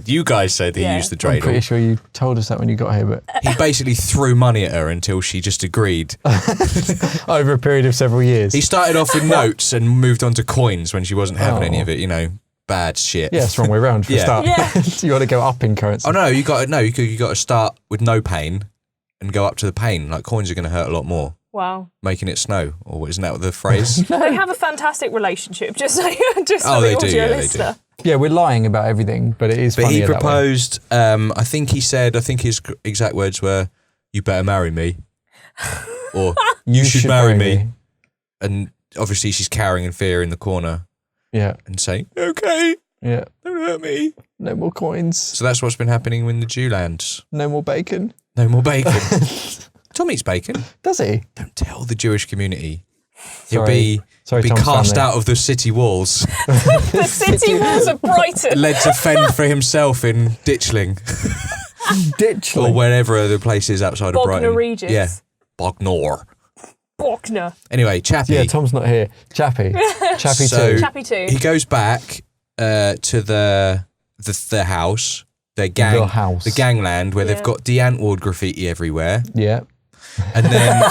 You guys said that he Yeah. used the I'm pretty dreidel. sure you told us that when you got here, but He basically threw money at her until she just agreed. over a period of several years. He started off with notes and moved on to coins when she wasn't having any of it, bad shit. Yeah, it's the wrong way around for a Yeah. start. Yeah. You got to go up in currency. Oh no, you got to start with no pain and go up to the pain. Like coins are going to hurt a lot more. Wow. Making it snow, or isn't that the phrase? They have a fantastic relationship, just so Oh, the they do, audio yeah, they do. listener. Yeah, we're lying about everything, but it is But funnier he that way. proposed, I think his exact words were, "You better marry me." Or, "You should marry me." And obviously she's cowering in fear in the corner Yeah. and saying, "Okay, Yeah. don't hurt me." No more coins. So that's what's been happening in the Jewlands. No more bacon. No more bacon. Tom eats bacon. Does he? Don't tell the Jewish community. He'll Sorry. Sorry, be Tom's cast family. out of the city walls, The city walls of Brighton. led to fend for himself in Ditchling Ditchling. or wherever the place is outside of Bognor Brighton. Regis. Yeah, Bognor. Bognor. Anyway, Chappie. Yeah, Tom's not here. Chappie. Chappie So- too. Chappie too. He goes back to the house, their gang, The house. the gangland, where they've Yeah. got DeAntwoord graffiti everywhere, Yeah. and then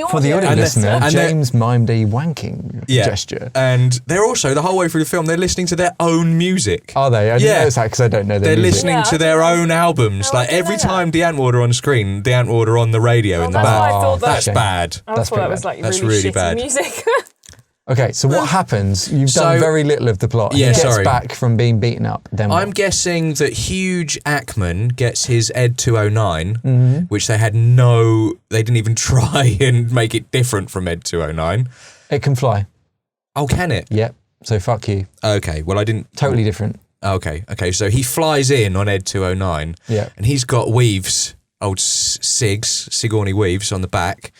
For the audio And the- listener, and the- James mimed a wanking yeah, gesture. and they're also the whole way through the film they're listening to their own music. Are they? I didn't Yeah. notice that because I don't know their They're music. listening Yeah, I to their didn't know. own albums. Oh, I Like didn't every know that. time DeAntwoord are on screen, DeAntwoord are on the radio in the that's back. why I thought that. That's shame. bad. I That's thought that pretty was bad. like That's really really shitty bad. music. Okay, so what happens? You've So- done very little of the plot. Yeah, he gets sorry. back from being beaten up. Then what? I'm guessing that huge Ackman gets his Ed 209, Mm-hmm. which they didn't even try and make it different from Ed 209. It can fly. Oh, can it? Yep. So fuck you. Okay, well, I didn't. Totally different. Okay, so he flies in on Ed 209, Yeah. and he's got weaves, old Sigourney Weaves on the back,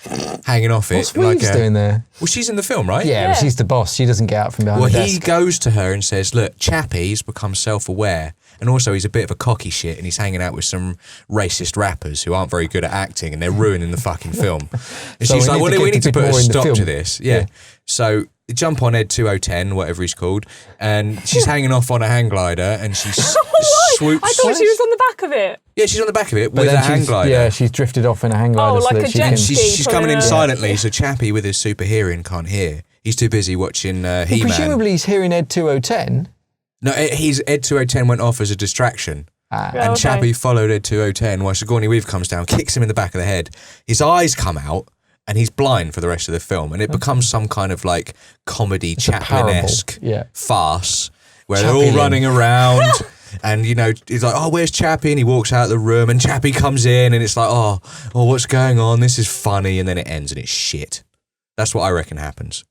hanging off it. What's Weaves doing there? Well, she's in the film, right? Yeah, but Yeah. she's the boss. She doesn't get out from behind Well, the he desk. goes to her and says, "Look, Chappie's become self-aware, and also he's a bit of a cocky shit, and he's hanging out with some racist rappers who aren't very good at acting, and they're ruining the fucking film." And So she's we like, need "Well, to we get need to a bit put a more in the stop to film." this." Yeah. Yeah. So they jump on Ed 2010, whatever he's called, and she's hanging off on a hang glider, and she swoops. I thought she was on the back of it. Yeah, she's on the back of it But with a then hang she's, glider. yeah, she's drifted off in a hang glider so like that a she jet can. ski. She's coming in Yeah. silently, so Chappie with his super hearing can't hear. He's too busy watching He-Man. Presumably he's hearing Ed 2010. No, he's Ed 2010 went off as a distraction. Ah. Yeah. And Okay. Chappie followed Ed 2010 while Sigourney Weaver comes down, kicks him in the back of the head. His eyes come out and he's blind for the rest of the film. And it becomes some kind of like comedy a parable. Chaplin-esque Yeah. farce where they're all Chaplin. running around. And, you know, he's like, "Oh, where's Chappie?" And he walks out of the room and Chappie comes in and it's like, oh, what's going on? This is funny. And then it ends and it's shit. That's what I reckon happens.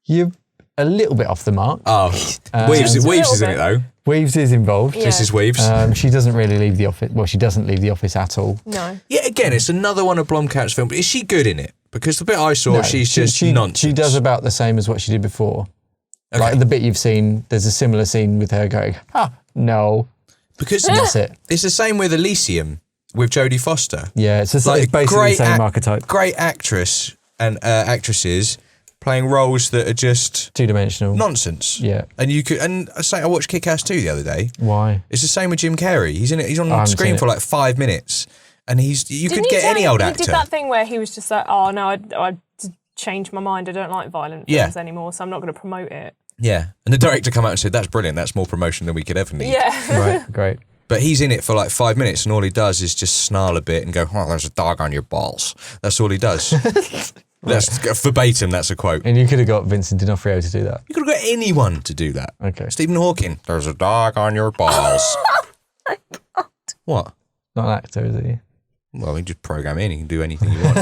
You're a little bit off the mark. Oh, Just Weaves a is little in it though. Weaves is involved. Yeah. This is Weaves. She doesn't really leave the office. Well, she doesn't leave the office at all. No. Yeah, again, it's another one of Blomkamp's films. Is she good in it? Because the bit I saw, No, she's just she, nonsense. She does about the same as what she did before. Okay. Like the bit you've seen, there's a similar scene with her going, no. Because And that's it. it's the same with Elysium with Jodie Foster. Yeah, it's just Like, it's basically great the same act- archetype. Great actress and actresses playing roles that are just Two-dimensional. nonsense. Yeah. And I watched Kick-Ass 2 the other day. Why? It's the same with Jim Carrey. He's in it. He's on I haven't screen seen for it. like 5 minutes, and you Didn't could he get say- any old He actor. did that thing where he was just like, "Oh no, I changed my mind. I don't like violent Yeah. films anymore, so I'm not going to promote it." Yeah, and the director come out and said, "That's brilliant. That's more promotion than we could ever need." Yeah. Right, great. But he's in it for like 5 minutes, and all he does is just snarl a bit and go, "Oh, there's a dog on your balls." That's all he does. That's verbatim. That's a quote. And you could have got Vincent D'Onofrio to do that. You could have got anyone to do that. Okay. Stephen Hawking. There's a dog on your balls. What? Not an actor, is he? Well, he just program in. He can do anything you want.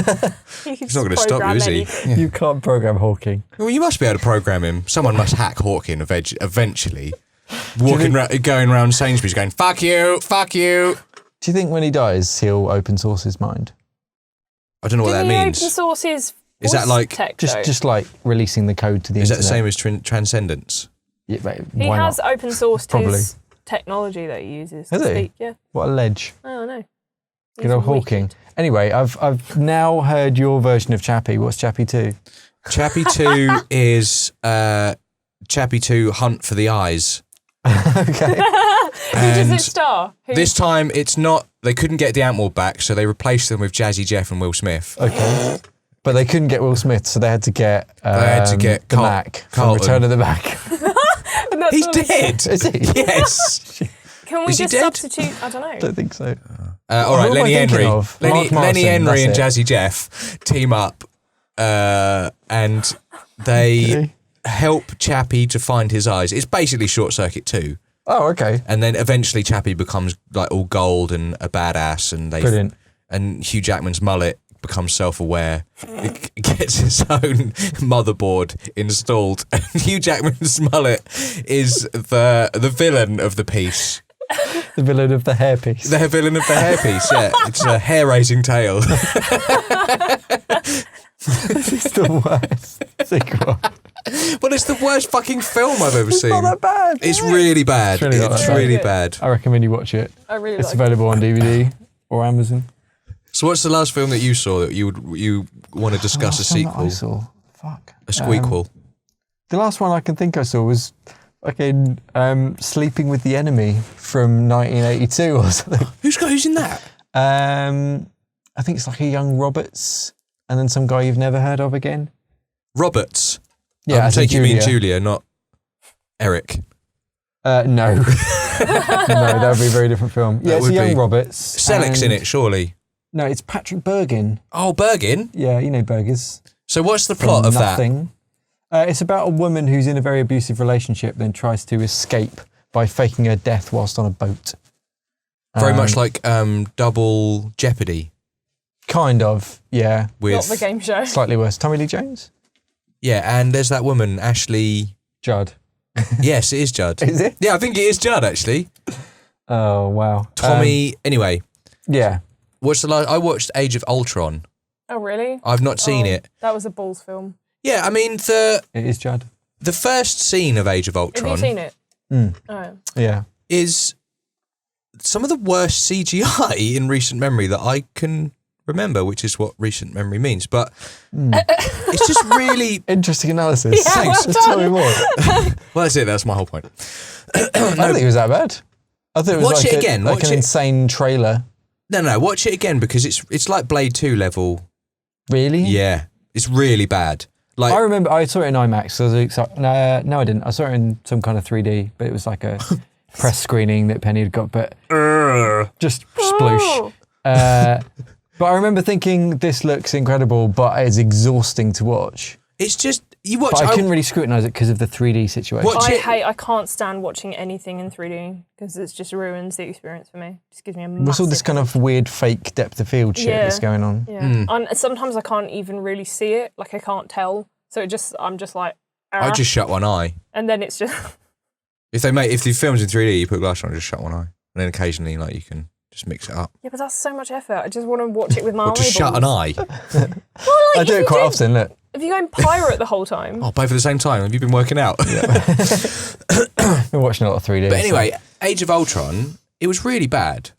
He's not going to stop you, is he? You can't program Hawking. Well, you must be able to program him. Someone must hack Hawking eventually. Going around Sainsbury's going, "Fuck you, fuck you." Do you think when he dies, he'll open source his mind? I don't know what that means. Open sources. Is that like- tech, though? Just like releasing the code to the Is that internet. the same as Transcendence? Yeah, right, He why has not? open sourced Probably. his technology that he uses. Has to he? speak. Yeah. What a ledge. I don't know. Good old Hawking. Anyway, I've now heard your version of Chappie. What's Chappie 2? Chappie 2 is Chappie 2 Hunt for the Eyes. Okay. Who does it star? Who? This time it's not, they couldn't get the Antwoord back, so they replaced them with Jazzy Jeff and Will Smith. Okay. But they couldn't get Will Smith, so they had to get the Carl- Mac from Carlton. Return of the Mac. And that's He's all he- dead! Is he? Yes! Can we Is he just dead? substitute? I don't know. Don't think so. All right, Who am I Lenny thinking Henry. of? Lenny Mark Morrison, Henry and that's Jazzy Jeff team up, and they help Chappie to find his eyes. It's basically Short Circuit 2. Oh, okay. And then eventually Chappie becomes like all gold and a badass, and Brilliant. And Hugh Jackman's mullet becomes self-aware. It gets its own motherboard installed. And Hugh Jackman's mullet is the villain of the piece. The villain of the hairpiece. The villain of the hairpiece, yeah. It's a hair-raising tale. This is the worst sequel. Well, it's the worst fucking film I've ever seen. It's not that bad. It's really bad. It's really not that bad. really bad. I recommend you watch it. I really It's like available on DVD or Amazon. So what's the last film that you saw that you want to discuss a Last film that sequel? I saw. Fuck. A squeakquel. The last one I can think I saw was fucking Sleeping with the Enemy from 1982 or something. Who's in that? I think it's like a young Roberts and then some guy you've never heard of again. Roberts. Yeah, I take you mean Julia. Julia, not Eric. No. No, that would be a very different film. Yeah, it's a young Roberts. Selleck's in it, surely. No, it's Patrick Bergin. Oh, Bergin? Yeah, you know Burgers. So what's the plot of Nothing. It's about a woman who's in a very abusive relationship, then tries to escape by faking her death whilst on a boat. that? Very much like Double Jeopardy. Kind of, yeah. With, Not the game show. Slightly worse. Tommy Lee Jones? Yeah, and there's that woman, Ashley. Judd. Yes, it is Judd. Is it? Yeah, I think it is Judd, actually. Oh, wow. Tommy. Anyway, Yeah. what's the last? I watched Age of Ultron. Oh, really? I've not seen it. That was a balls film. Yeah, I mean It is Judd. the first scene of Age of Have Ultron you seen it? Mm. Oh. Yeah. is some of the worst CGI in recent memory that I can remember, which is what recent memory means. But it's just really Interesting analysis. Yeah, Thanks. well Just tell me more. well. That's it. That's my whole point. I don't think it was that bad. I thought it was Watch like it again, like watch an it. insane trailer. No, watch it again because it's like Blade 2 level. Really? Yeah, it's really bad. Like I remember I saw it in IMAX. So I was excited. No, I didn't. I saw it in some kind of 3D, but it was like a press screening that Penny had got, but just sploosh. But I remember thinking, this looks incredible, but it's exhausting to watch. it's just you watch. But I couldn't really scrutinise it because of the 3D situation. Watch it. I can't stand watching anything in 3D because it just ruins the experience for me. It just gives me a What's all this massive kind of weird fake depth of field shit Yeah. that's going on? Yeah. Hmm. And sometimes I can't even really see it. Like I can't tell. So I'm just like, I just shut one eye. and then it's just, If the film's in 3D, you put glass on, just shut one eye, and then occasionally like you can just mix it up. yeah, but that's so much effort. I just want to watch it with my Or just shut an eyeballs. eye. Well, like, I do it quite often, look. If you go in pirate the whole time. Oh, both at the same time. Have you been working out? I've been watching a lot of 3D. But anyway, Age of Ultron, it was really bad.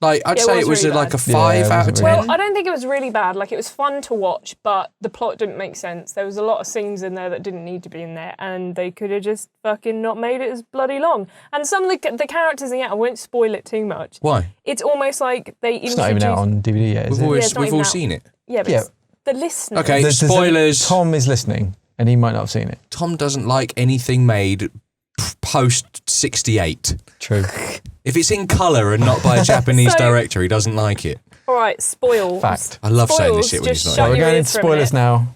Like I'd It say was it was really like a bad. 5 Yeah, it out of wasn't 10. really Well, I don't think it was really bad. Like, it was fun to watch, but the plot didn't make sense. There was a lot of scenes in there that didn't need to be in there, and they could have just fucking not made it as bloody long. And some of the characters in it, I won't spoil it too much. Why? It's almost like they it's not even out on DVD yet, is We've it? it's not we've even all out. seen it. Yeah, but Yeah. it's the listeners. Okay, spoilers. Tom is listening, and he might not have seen it. Tom doesn't like anything made post 68. True. If it's in colour and not by a Japanese So- director, he doesn't like it. All right, spoils. Fact. I love saying this Spoils, shit when just he's shut not. Right, we're your going ears into for a spoilers minute. now.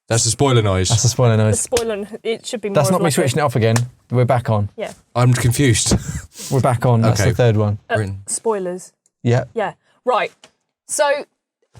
That's the spoiler noise. That's the spoiler The noise. spoiler, it should be more That's of not me like switching it off again. We're back on. Yeah. I'm confused. We're back on. That's Okay. the third one. Spoilers. Yeah. Yeah, right. So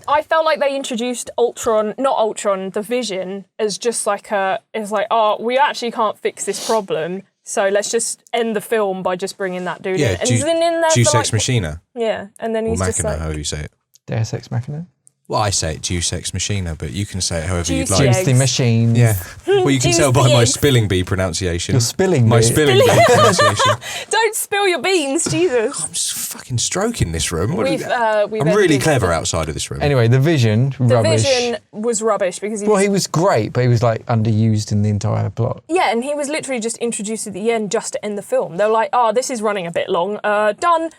I felt like they introduced the Vision, as just like oh, we actually can't fix this problem, so let's just end the film by just bringing that dude Yeah, in. And he's been in there Deus for Ex like, Machina. yeah, and then Or he's just Machina, like, however you say it. Deus Ex Machina. Well, I say it Deus Ex Machina, but you can say it however you'd Juicy like. eggs. Juice the machine. Yeah. Well, you can Juice tell the by my eggs. spelling bee pronunciation. You're spilling My me. spelling bee pronunciation. don't spill your beans, Jesus. I'm just fucking stroking this room. We've I'm really edited clever outside of this room. Anyway, the Vision, The rubbish. Vision was rubbish because Well, he was great, but he was like underused in the entire plot. yeah, and he was literally just introduced at the end just to end the film. They're like, oh, this is running a bit long. Done.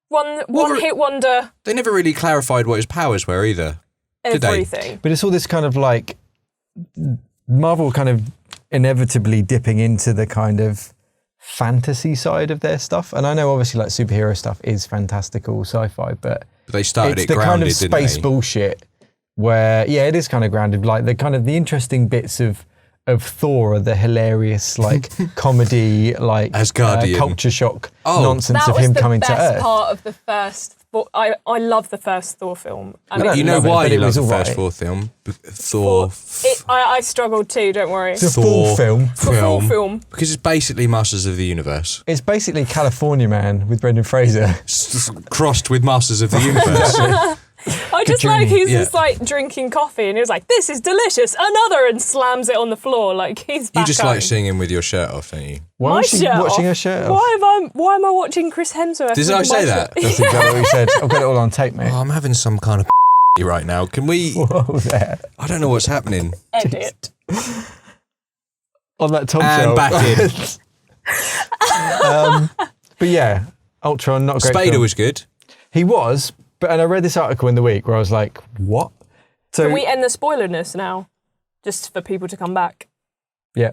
One hit wonder. They never really clarified what his powers were either. Did they? Everything. But it's all this kind of like Marvel kind of inevitably dipping into the kind of fantasy side of their stuff. And I know obviously like superhero stuff is fantastical sci-fi, but But they started it's it the grounded, kind of didn't space they? bullshit where, yeah, it is kind of grounded. Like the interesting bits of of Thor are the hilarious, like, comedy, like, Asgardian. culture shock Oh. nonsense That of was him the coming to best Earth. part of the first. I love the first Thor film. I mean, You know love it, why but you it love was the all first right. Thor film? Thor I struggled too. Don't worry. The full film. The full film. Because it's basically Masters of the Universe. It's basically California Man with Brendan Fraser. Crossed with Masters of the Universe. I just like he's Yeah. just like drinking coffee and he was like, "This is delicious." Another and slams it on the floor like he's back You just home. like singing with your shirt off, don't you? Why My was she shirt watching off? her shirt off? Why am I watching Chris Hemsworth? Did with I say my that? shirt? That's exactly what he said. I've got it all on tape, mate. Oh, I'm having some kind of right now. Can we... Whoa there. I don't know what's happening. Edit. On that top And shelf. back in. But yeah, Ultron, not a great Spader film. was good. He was, and I read this article in the week where I was like, what? So, Can we end the spoilerness now? Just for people to come back. yeah,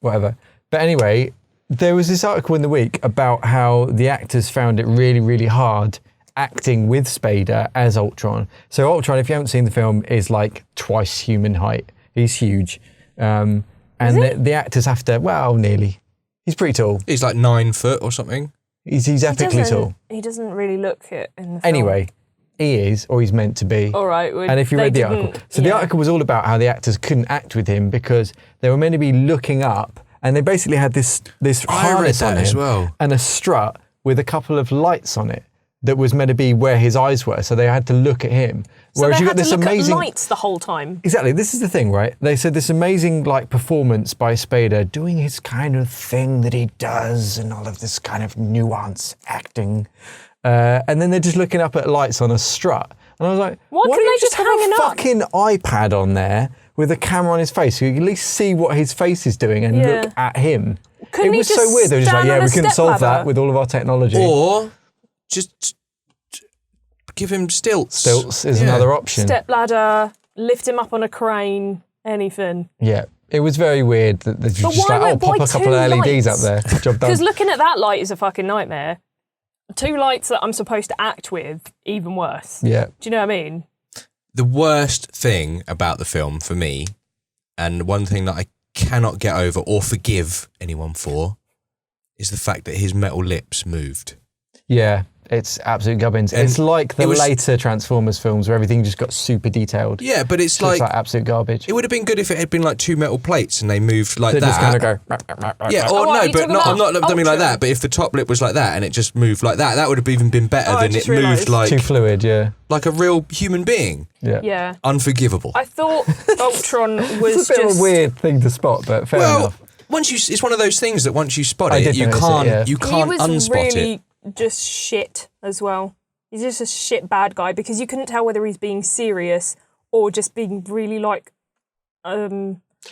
whatever. But anyway, there was this article in the week about how the actors found it really, really hard acting with Spader as Ultron. So Ultron, if you haven't seen the film, is like twice human height. He's huge. And the actors have to, well, nearly. He's pretty tall. He's like 9 foot or something. He's epically tall. He doesn't really look it in the film. Anyway, he is, or he's meant to be. All right. And if you read the article. So the article was all about how the actors couldn't act with him because they were meant to be looking up and they basically had this harness that on him as well. and a strut with a couple of lights on it that was meant to be where his eyes were. So they had to look at him. So Whereas they you had got this to look amazing... at lights the whole time. Exactly. This is the thing, right? They said this amazing like performance by Spader doing his kind of thing that he does and all of this kind of nuance acting. And then they're just looking up at lights on a strut. And I was like, Why don't couldn't you they just have hang a it up? fucking iPad on there with a camera on his face so you can at least see what his face is doing and Yeah. look at him? Couldn't it he was so just weird. They were just like, stand yeah, on we a couldn't solve stepladder? that with all of our technology. Or just give him stilts. Stilts is Yeah. another option. Step ladder, lift him up on a crane, anything. Yeah. It was very weird that they're just why like, why pop a couple two of LEDs lights? up there. Job done. Because looking at that light is a fucking nightmare. 2 lights that I'm supposed to act with, even worse. Yeah. Do you know what I mean? The worst thing about the film for me, and one thing that I cannot get over or forgive anyone for, is the fact that his metal lips moved. Yeah, it's absolute gubbins. And It's like the it was- later Transformers films where everything just got super detailed. Yeah, but it's It looks like, like absolute garbage. it would have been good if it had been like 2 metal plates and they moved like They that. just kind of go. Yeah, Oh, or what, are no, you but talking not, I'm about not doing like Ultron? that. But if the top lip was like that and it just moved like that, that would have even been better Oh, I than it just moved realised. like Too fluid, yeah. a real human being. Yeah. Yeah. Unforgivable. I thought Ultron was It's a bit just... of a weird thing to spot, but fair well, enough. once it's one of those things that once you spot I it, did you notice it, can't yeah. you He can't was unspot really it. just shit as well. He's just a shit bad guy because you couldn't tell whether he's being serious or just being really like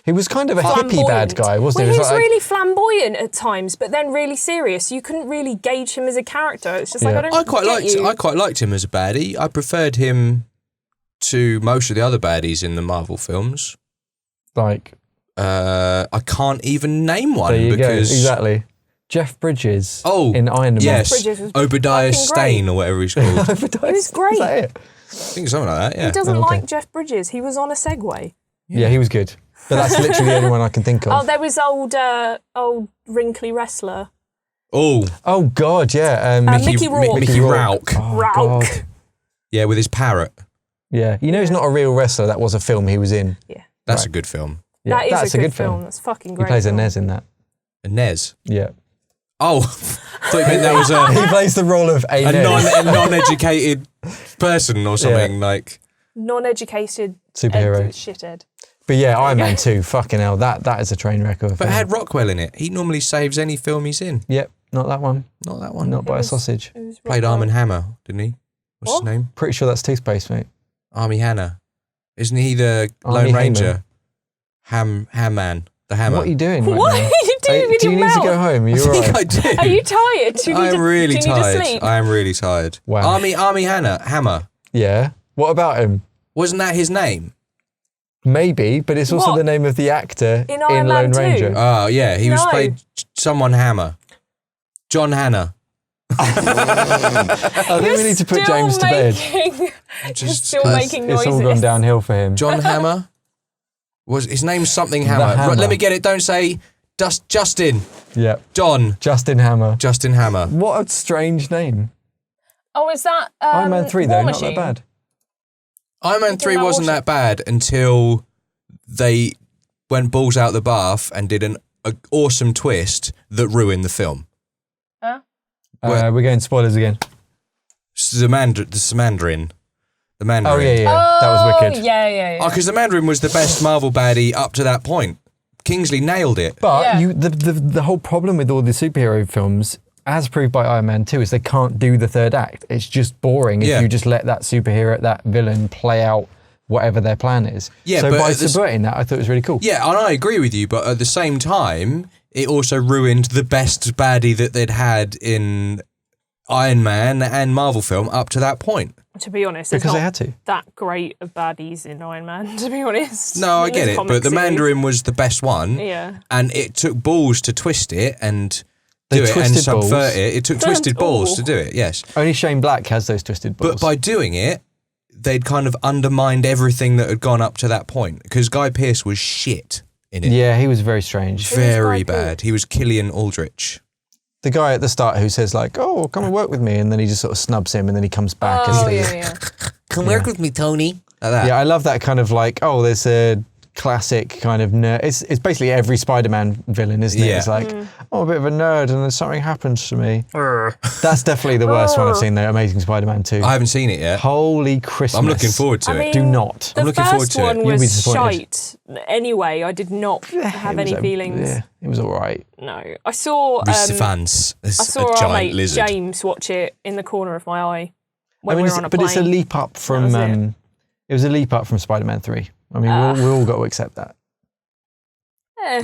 He was kind of a hippie bad flamboyant. guy, wasn't Well, he? he It was like, really flamboyant at times, but then really serious. You couldn't really gauge him as a character. It's just like Yeah. I don't. I quite get liked him as a baddie. I preferred him to most of the other baddies in the Marvel films. like, I can't even name one there you go. because Exactly. Jeff Bridges Oh, in Iron Man. yes, Bridges was Obadiah fucking Stane great. or whatever he's called. I It was great. Is that it? think something like that. Yeah. He doesn't Okay. like Jeff Bridges. He was on a Segway. Yeah, he was good. But that's literally the only one I can think Oh, of. there was old wrinkly wrestler. Oh, God, yeah. Mickey Rourke. Mickey Rourke. Oh, Rourke. God. Yeah, with his parrot. Yeah. You know he's not a real wrestler. That was a film he was in. Yeah, That's Right. a good film. Yeah, that is that's a good film. That's fucking He great. plays a film. Nez in that. And Nez. Yeah. Oh, thought you meant that was He plays the role of a Nez. a non-educated person or something like. Non-educated Superhero. shithead. But yeah, Iron Man 2, fucking hell, that is a train wreck of a But film. it had Rockwell in it. He normally saves any film he's in. Yep, not that one. Not that one. Not by a sausage. It was Played Rockwell. Arm and Hammer, didn't he? What's What? his name? Pretty sure that's toothpaste, mate. Army Hanna. Isn't he the Armie Lone Ranger? Ham Man. The Hammer. What are you doing right What now? are you doing with do you your need mouth? to go home? Are you I think alright? I do. Are you tired? Do you need I am to, really do you need tired. to sleep? I am really tired. Wow. Army Hammer. Yeah. What about him? Wasn't that his name? Maybe, but it's also What? the name of the actor In in Iron Man Lone 2? Ranger. Oh, yeah. He was No. played someone Hammer. John Hanna. I think we need to put Still James to bed. You're Just- still it's- making It's noises. all gone downhill for him. John Hammer? Was his name something Hammer? Hammer. Right, let me get it. Don't say Justin. Yeah. Don. Justin Hammer. Justin Hammer. What a strange name. Oh, is that Iron Man 3 War though, Machine? not that bad. Iron Man 3 wasn't that bad until they went balls out the bath and did an awesome twist that ruined the film. Huh? We're going spoilers again. The Mandarin. The Mandarin. Oh, yeah. That was wicked. Yeah. Oh, because the Mandarin was the best Marvel baddie up to that point. Kingsley nailed it. But Yeah. the whole problem with all the superhero films, as proved by Iron Man 2, is they can't do the third act. It's just boring if you just let that superhero, that villain, play out whatever their plan is. Yeah, so but by at the subverting that, I thought it was really cool. Yeah, and I agree with you, but at the same time, it also ruined the best baddie that they'd had in Iron Man and Marvel film up to that point. To be honest, it's Because they not had to. that great of baddies in Iron Man, to be honest. No, I get it, but the Mandarin was the best one. Yeah. And it took balls to twist it and They do it and twisted subvert balls. it. It took twisted balls to do it, yes. Only Shane Black has those twisted balls. But by doing it, they'd kind of undermined everything that had gone up to that point. Because Guy Pearce was shit in it. Yeah, he was very strange. Very Guy Pearce? bad. He was Killian Aldrich. The guy at the start who says like, "Oh, come and work with me," and then he just sort of snubs him, and then he comes back. Oh, as the, yeah. Come work with me, Tony. Like that. Yeah, I love that kind of like, oh, there's a classic kind of nerd. It's basically every Spider-Man villain, isn't it? Yeah. It's like, oh, a bit of a nerd, and then something happens to me. That's definitely the worst one I've seen, though. Amazing Spider-Man 2. I haven't seen it yet. Holy Christmas! I'm looking forward to I it. mean, Do not. The I'm looking forward first to it. one You'll be was disappointed. shite. Anyway, I did not have any feelings. Yeah, it was all right. No. I saw Fans. I saw a our giant mate lizard. James watch it in the corner of my eye when I mean, we were on a but plane. it's a leap up from. That was It was a leap up from Spider-Man 3. I mean, we all got to accept that.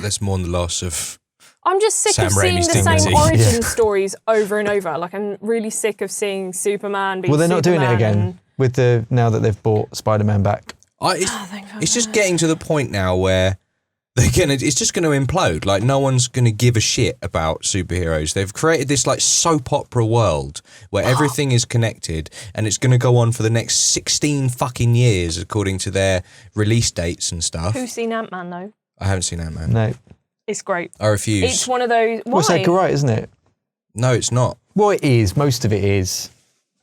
Let's mourn the loss of. I'm just sick Sam of seeing Raimi's the same dignity. origin Yeah. stories over and over. Like, I'm really sick of seeing Superman be Well, they're not doing it Superman again with the now that they've bought Spider-Man back. It's just getting to the point now where it's just going to implode. Like, no one's going to give a shit about superheroes. They've created this like soap opera world where everything is connected, and it's going to go on for the next 16 fucking years according to their release dates and stuff. Who's seen Ant-Man, though? I haven't seen Ant-Man. No, It's great. I refuse. It's one of those... Why? well, it's Edgar Wright, isn't it? No, it's not. Well, it is. Most of it is.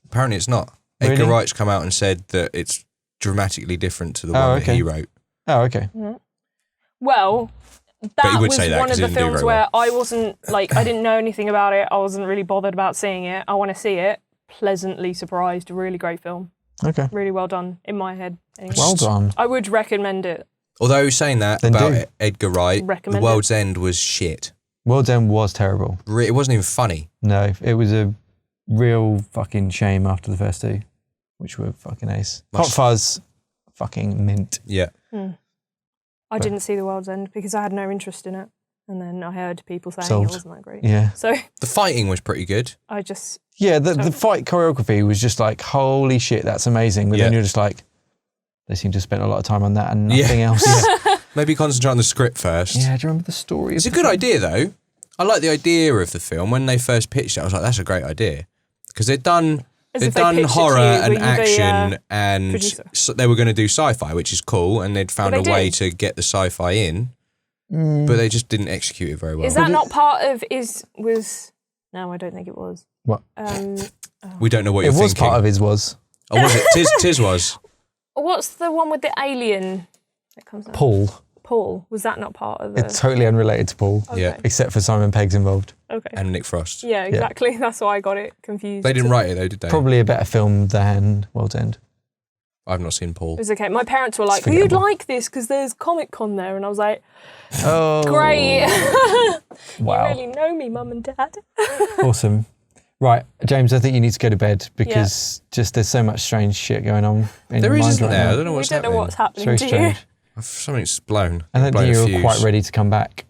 Apparently it's not. Really? Edgar Wright's come out and said that it's dramatically different to the one that okay. he wrote. Oh, okay. Well, he that would was say that one 'cause of he the didn't do films very where well. I wasn't, like, I didn't know anything about it. I wasn't really bothered about seeing it. I want to see it. Pleasantly surprised. Really great film. Okay. Really well done, in my head. Anyway. Well done. I would recommend it. Although saying that Then about do. Edgar Wright, Recommend The World's End was shit. World's End was terrible. It wasn't even funny. No, it was a real fucking shame after the first two, which were fucking ace. Hot Fuzz, fucking mint. Yeah. I didn't see The World's End because I had no interest in it. And then I heard people saying Sold. it wasn't that great. Yeah. So The fighting was pretty good. I just... Yeah, the fight choreography was just like, holy shit, that's amazing. But then Yeah. you're just like, they seem to have spent a lot of time on that and nothing else. Maybe concentrate on the script first. Yeah, do you remember the story? It's a good idea, though. I like the idea of the film. When they first pitched it, I was like, that's a great idea. Because they've done As if they pitched it to horror you, and were you the, action, and producer? so they were going to do sci-fi, which is cool, and they'd found But a they way did. to get the sci-fi in, but they just didn't execute it very well. Is that not part of... No, I don't think it was. What? We don't know what It you're was thinking. part of his was. Oh, was it? Tiz was. What's the one with the alien that comes out? Paul. Was that not part of the... It's totally unrelated to Paul. Yeah. Except for Simon Pegg's involved. Okay. And Nick Frost. Yeah, exactly. That's why I got it confused. They didn't write it, though, did they? Probably a better film than World's End. I've not seen Paul. It was okay. My parents were like, It's well, you'd forgettable. like this because there's Comic-Con there. And I was like, Oh. great. Wow. You really know me, Mum and Dad. Awesome. Right, James, I think you need to go to bed because just there's so much strange shit going on in There your mind isn't right there. I now. don't know We what's don't know happening. what's happening It's to very you. strange. Something's blown. I don't Blown think a you were quite fuse. ready to come back.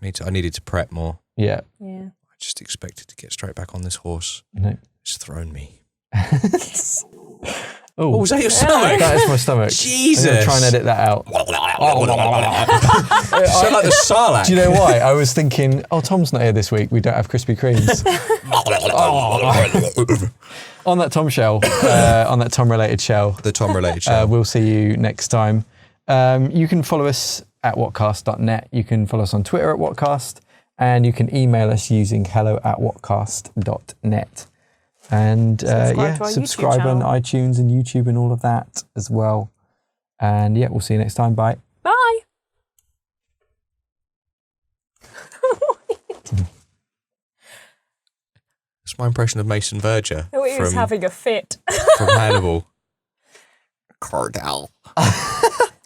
I needed to prep more. Yeah. Yeah. I just expected to get straight back on this horse. No. It's thrown me. Oh, Was that your stomach? that is my stomach. Jesus. I'm going to try and edit that out. Sound like the Sarlacc. Do you know why? I was thinking, oh, Tom's not here this week. We don't have Krispy Kremes. On that Tom shell, on that Tom-related shell, The Tom related show. we'll see you next time. You can follow us at WATcast.net. You can follow us on Twitter at WATcast. And you can email us using hello@whatcast.net. And subscribe on iTunes and YouTube and all of that as well. And yeah, we'll see you next time. Bye. Bye. That's my impression of Mason Verger. Oh, he was having a fit. From Hannibal. Cardell.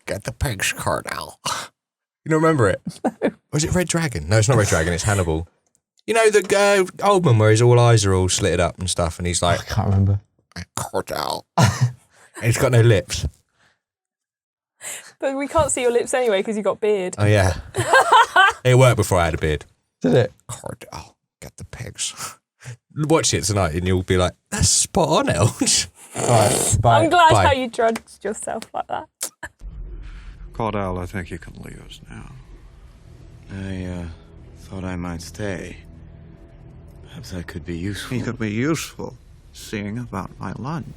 Get the pigs, Cardell. You don't remember it? No. Was it Red Dragon? No, it's not Red Dragon, it's Hannibal. You know the old man where his eyes are all slitted up and stuff, and he's like... I can't remember. Cardell. And he's got no lips. But we can't see your lips anyway because you got beard. Oh, yeah. It worked before I had a beard. Did it? Cardell, get the pigs. Watch it tonight and you'll be like, that's spot on, Eldge. All right, bye. I'm glad Bye. how you drugged yourself like that. Cordell, I think you can leave us now. I thought I might stay. Perhaps I could be useful. You could be useful, seeing about my lunch.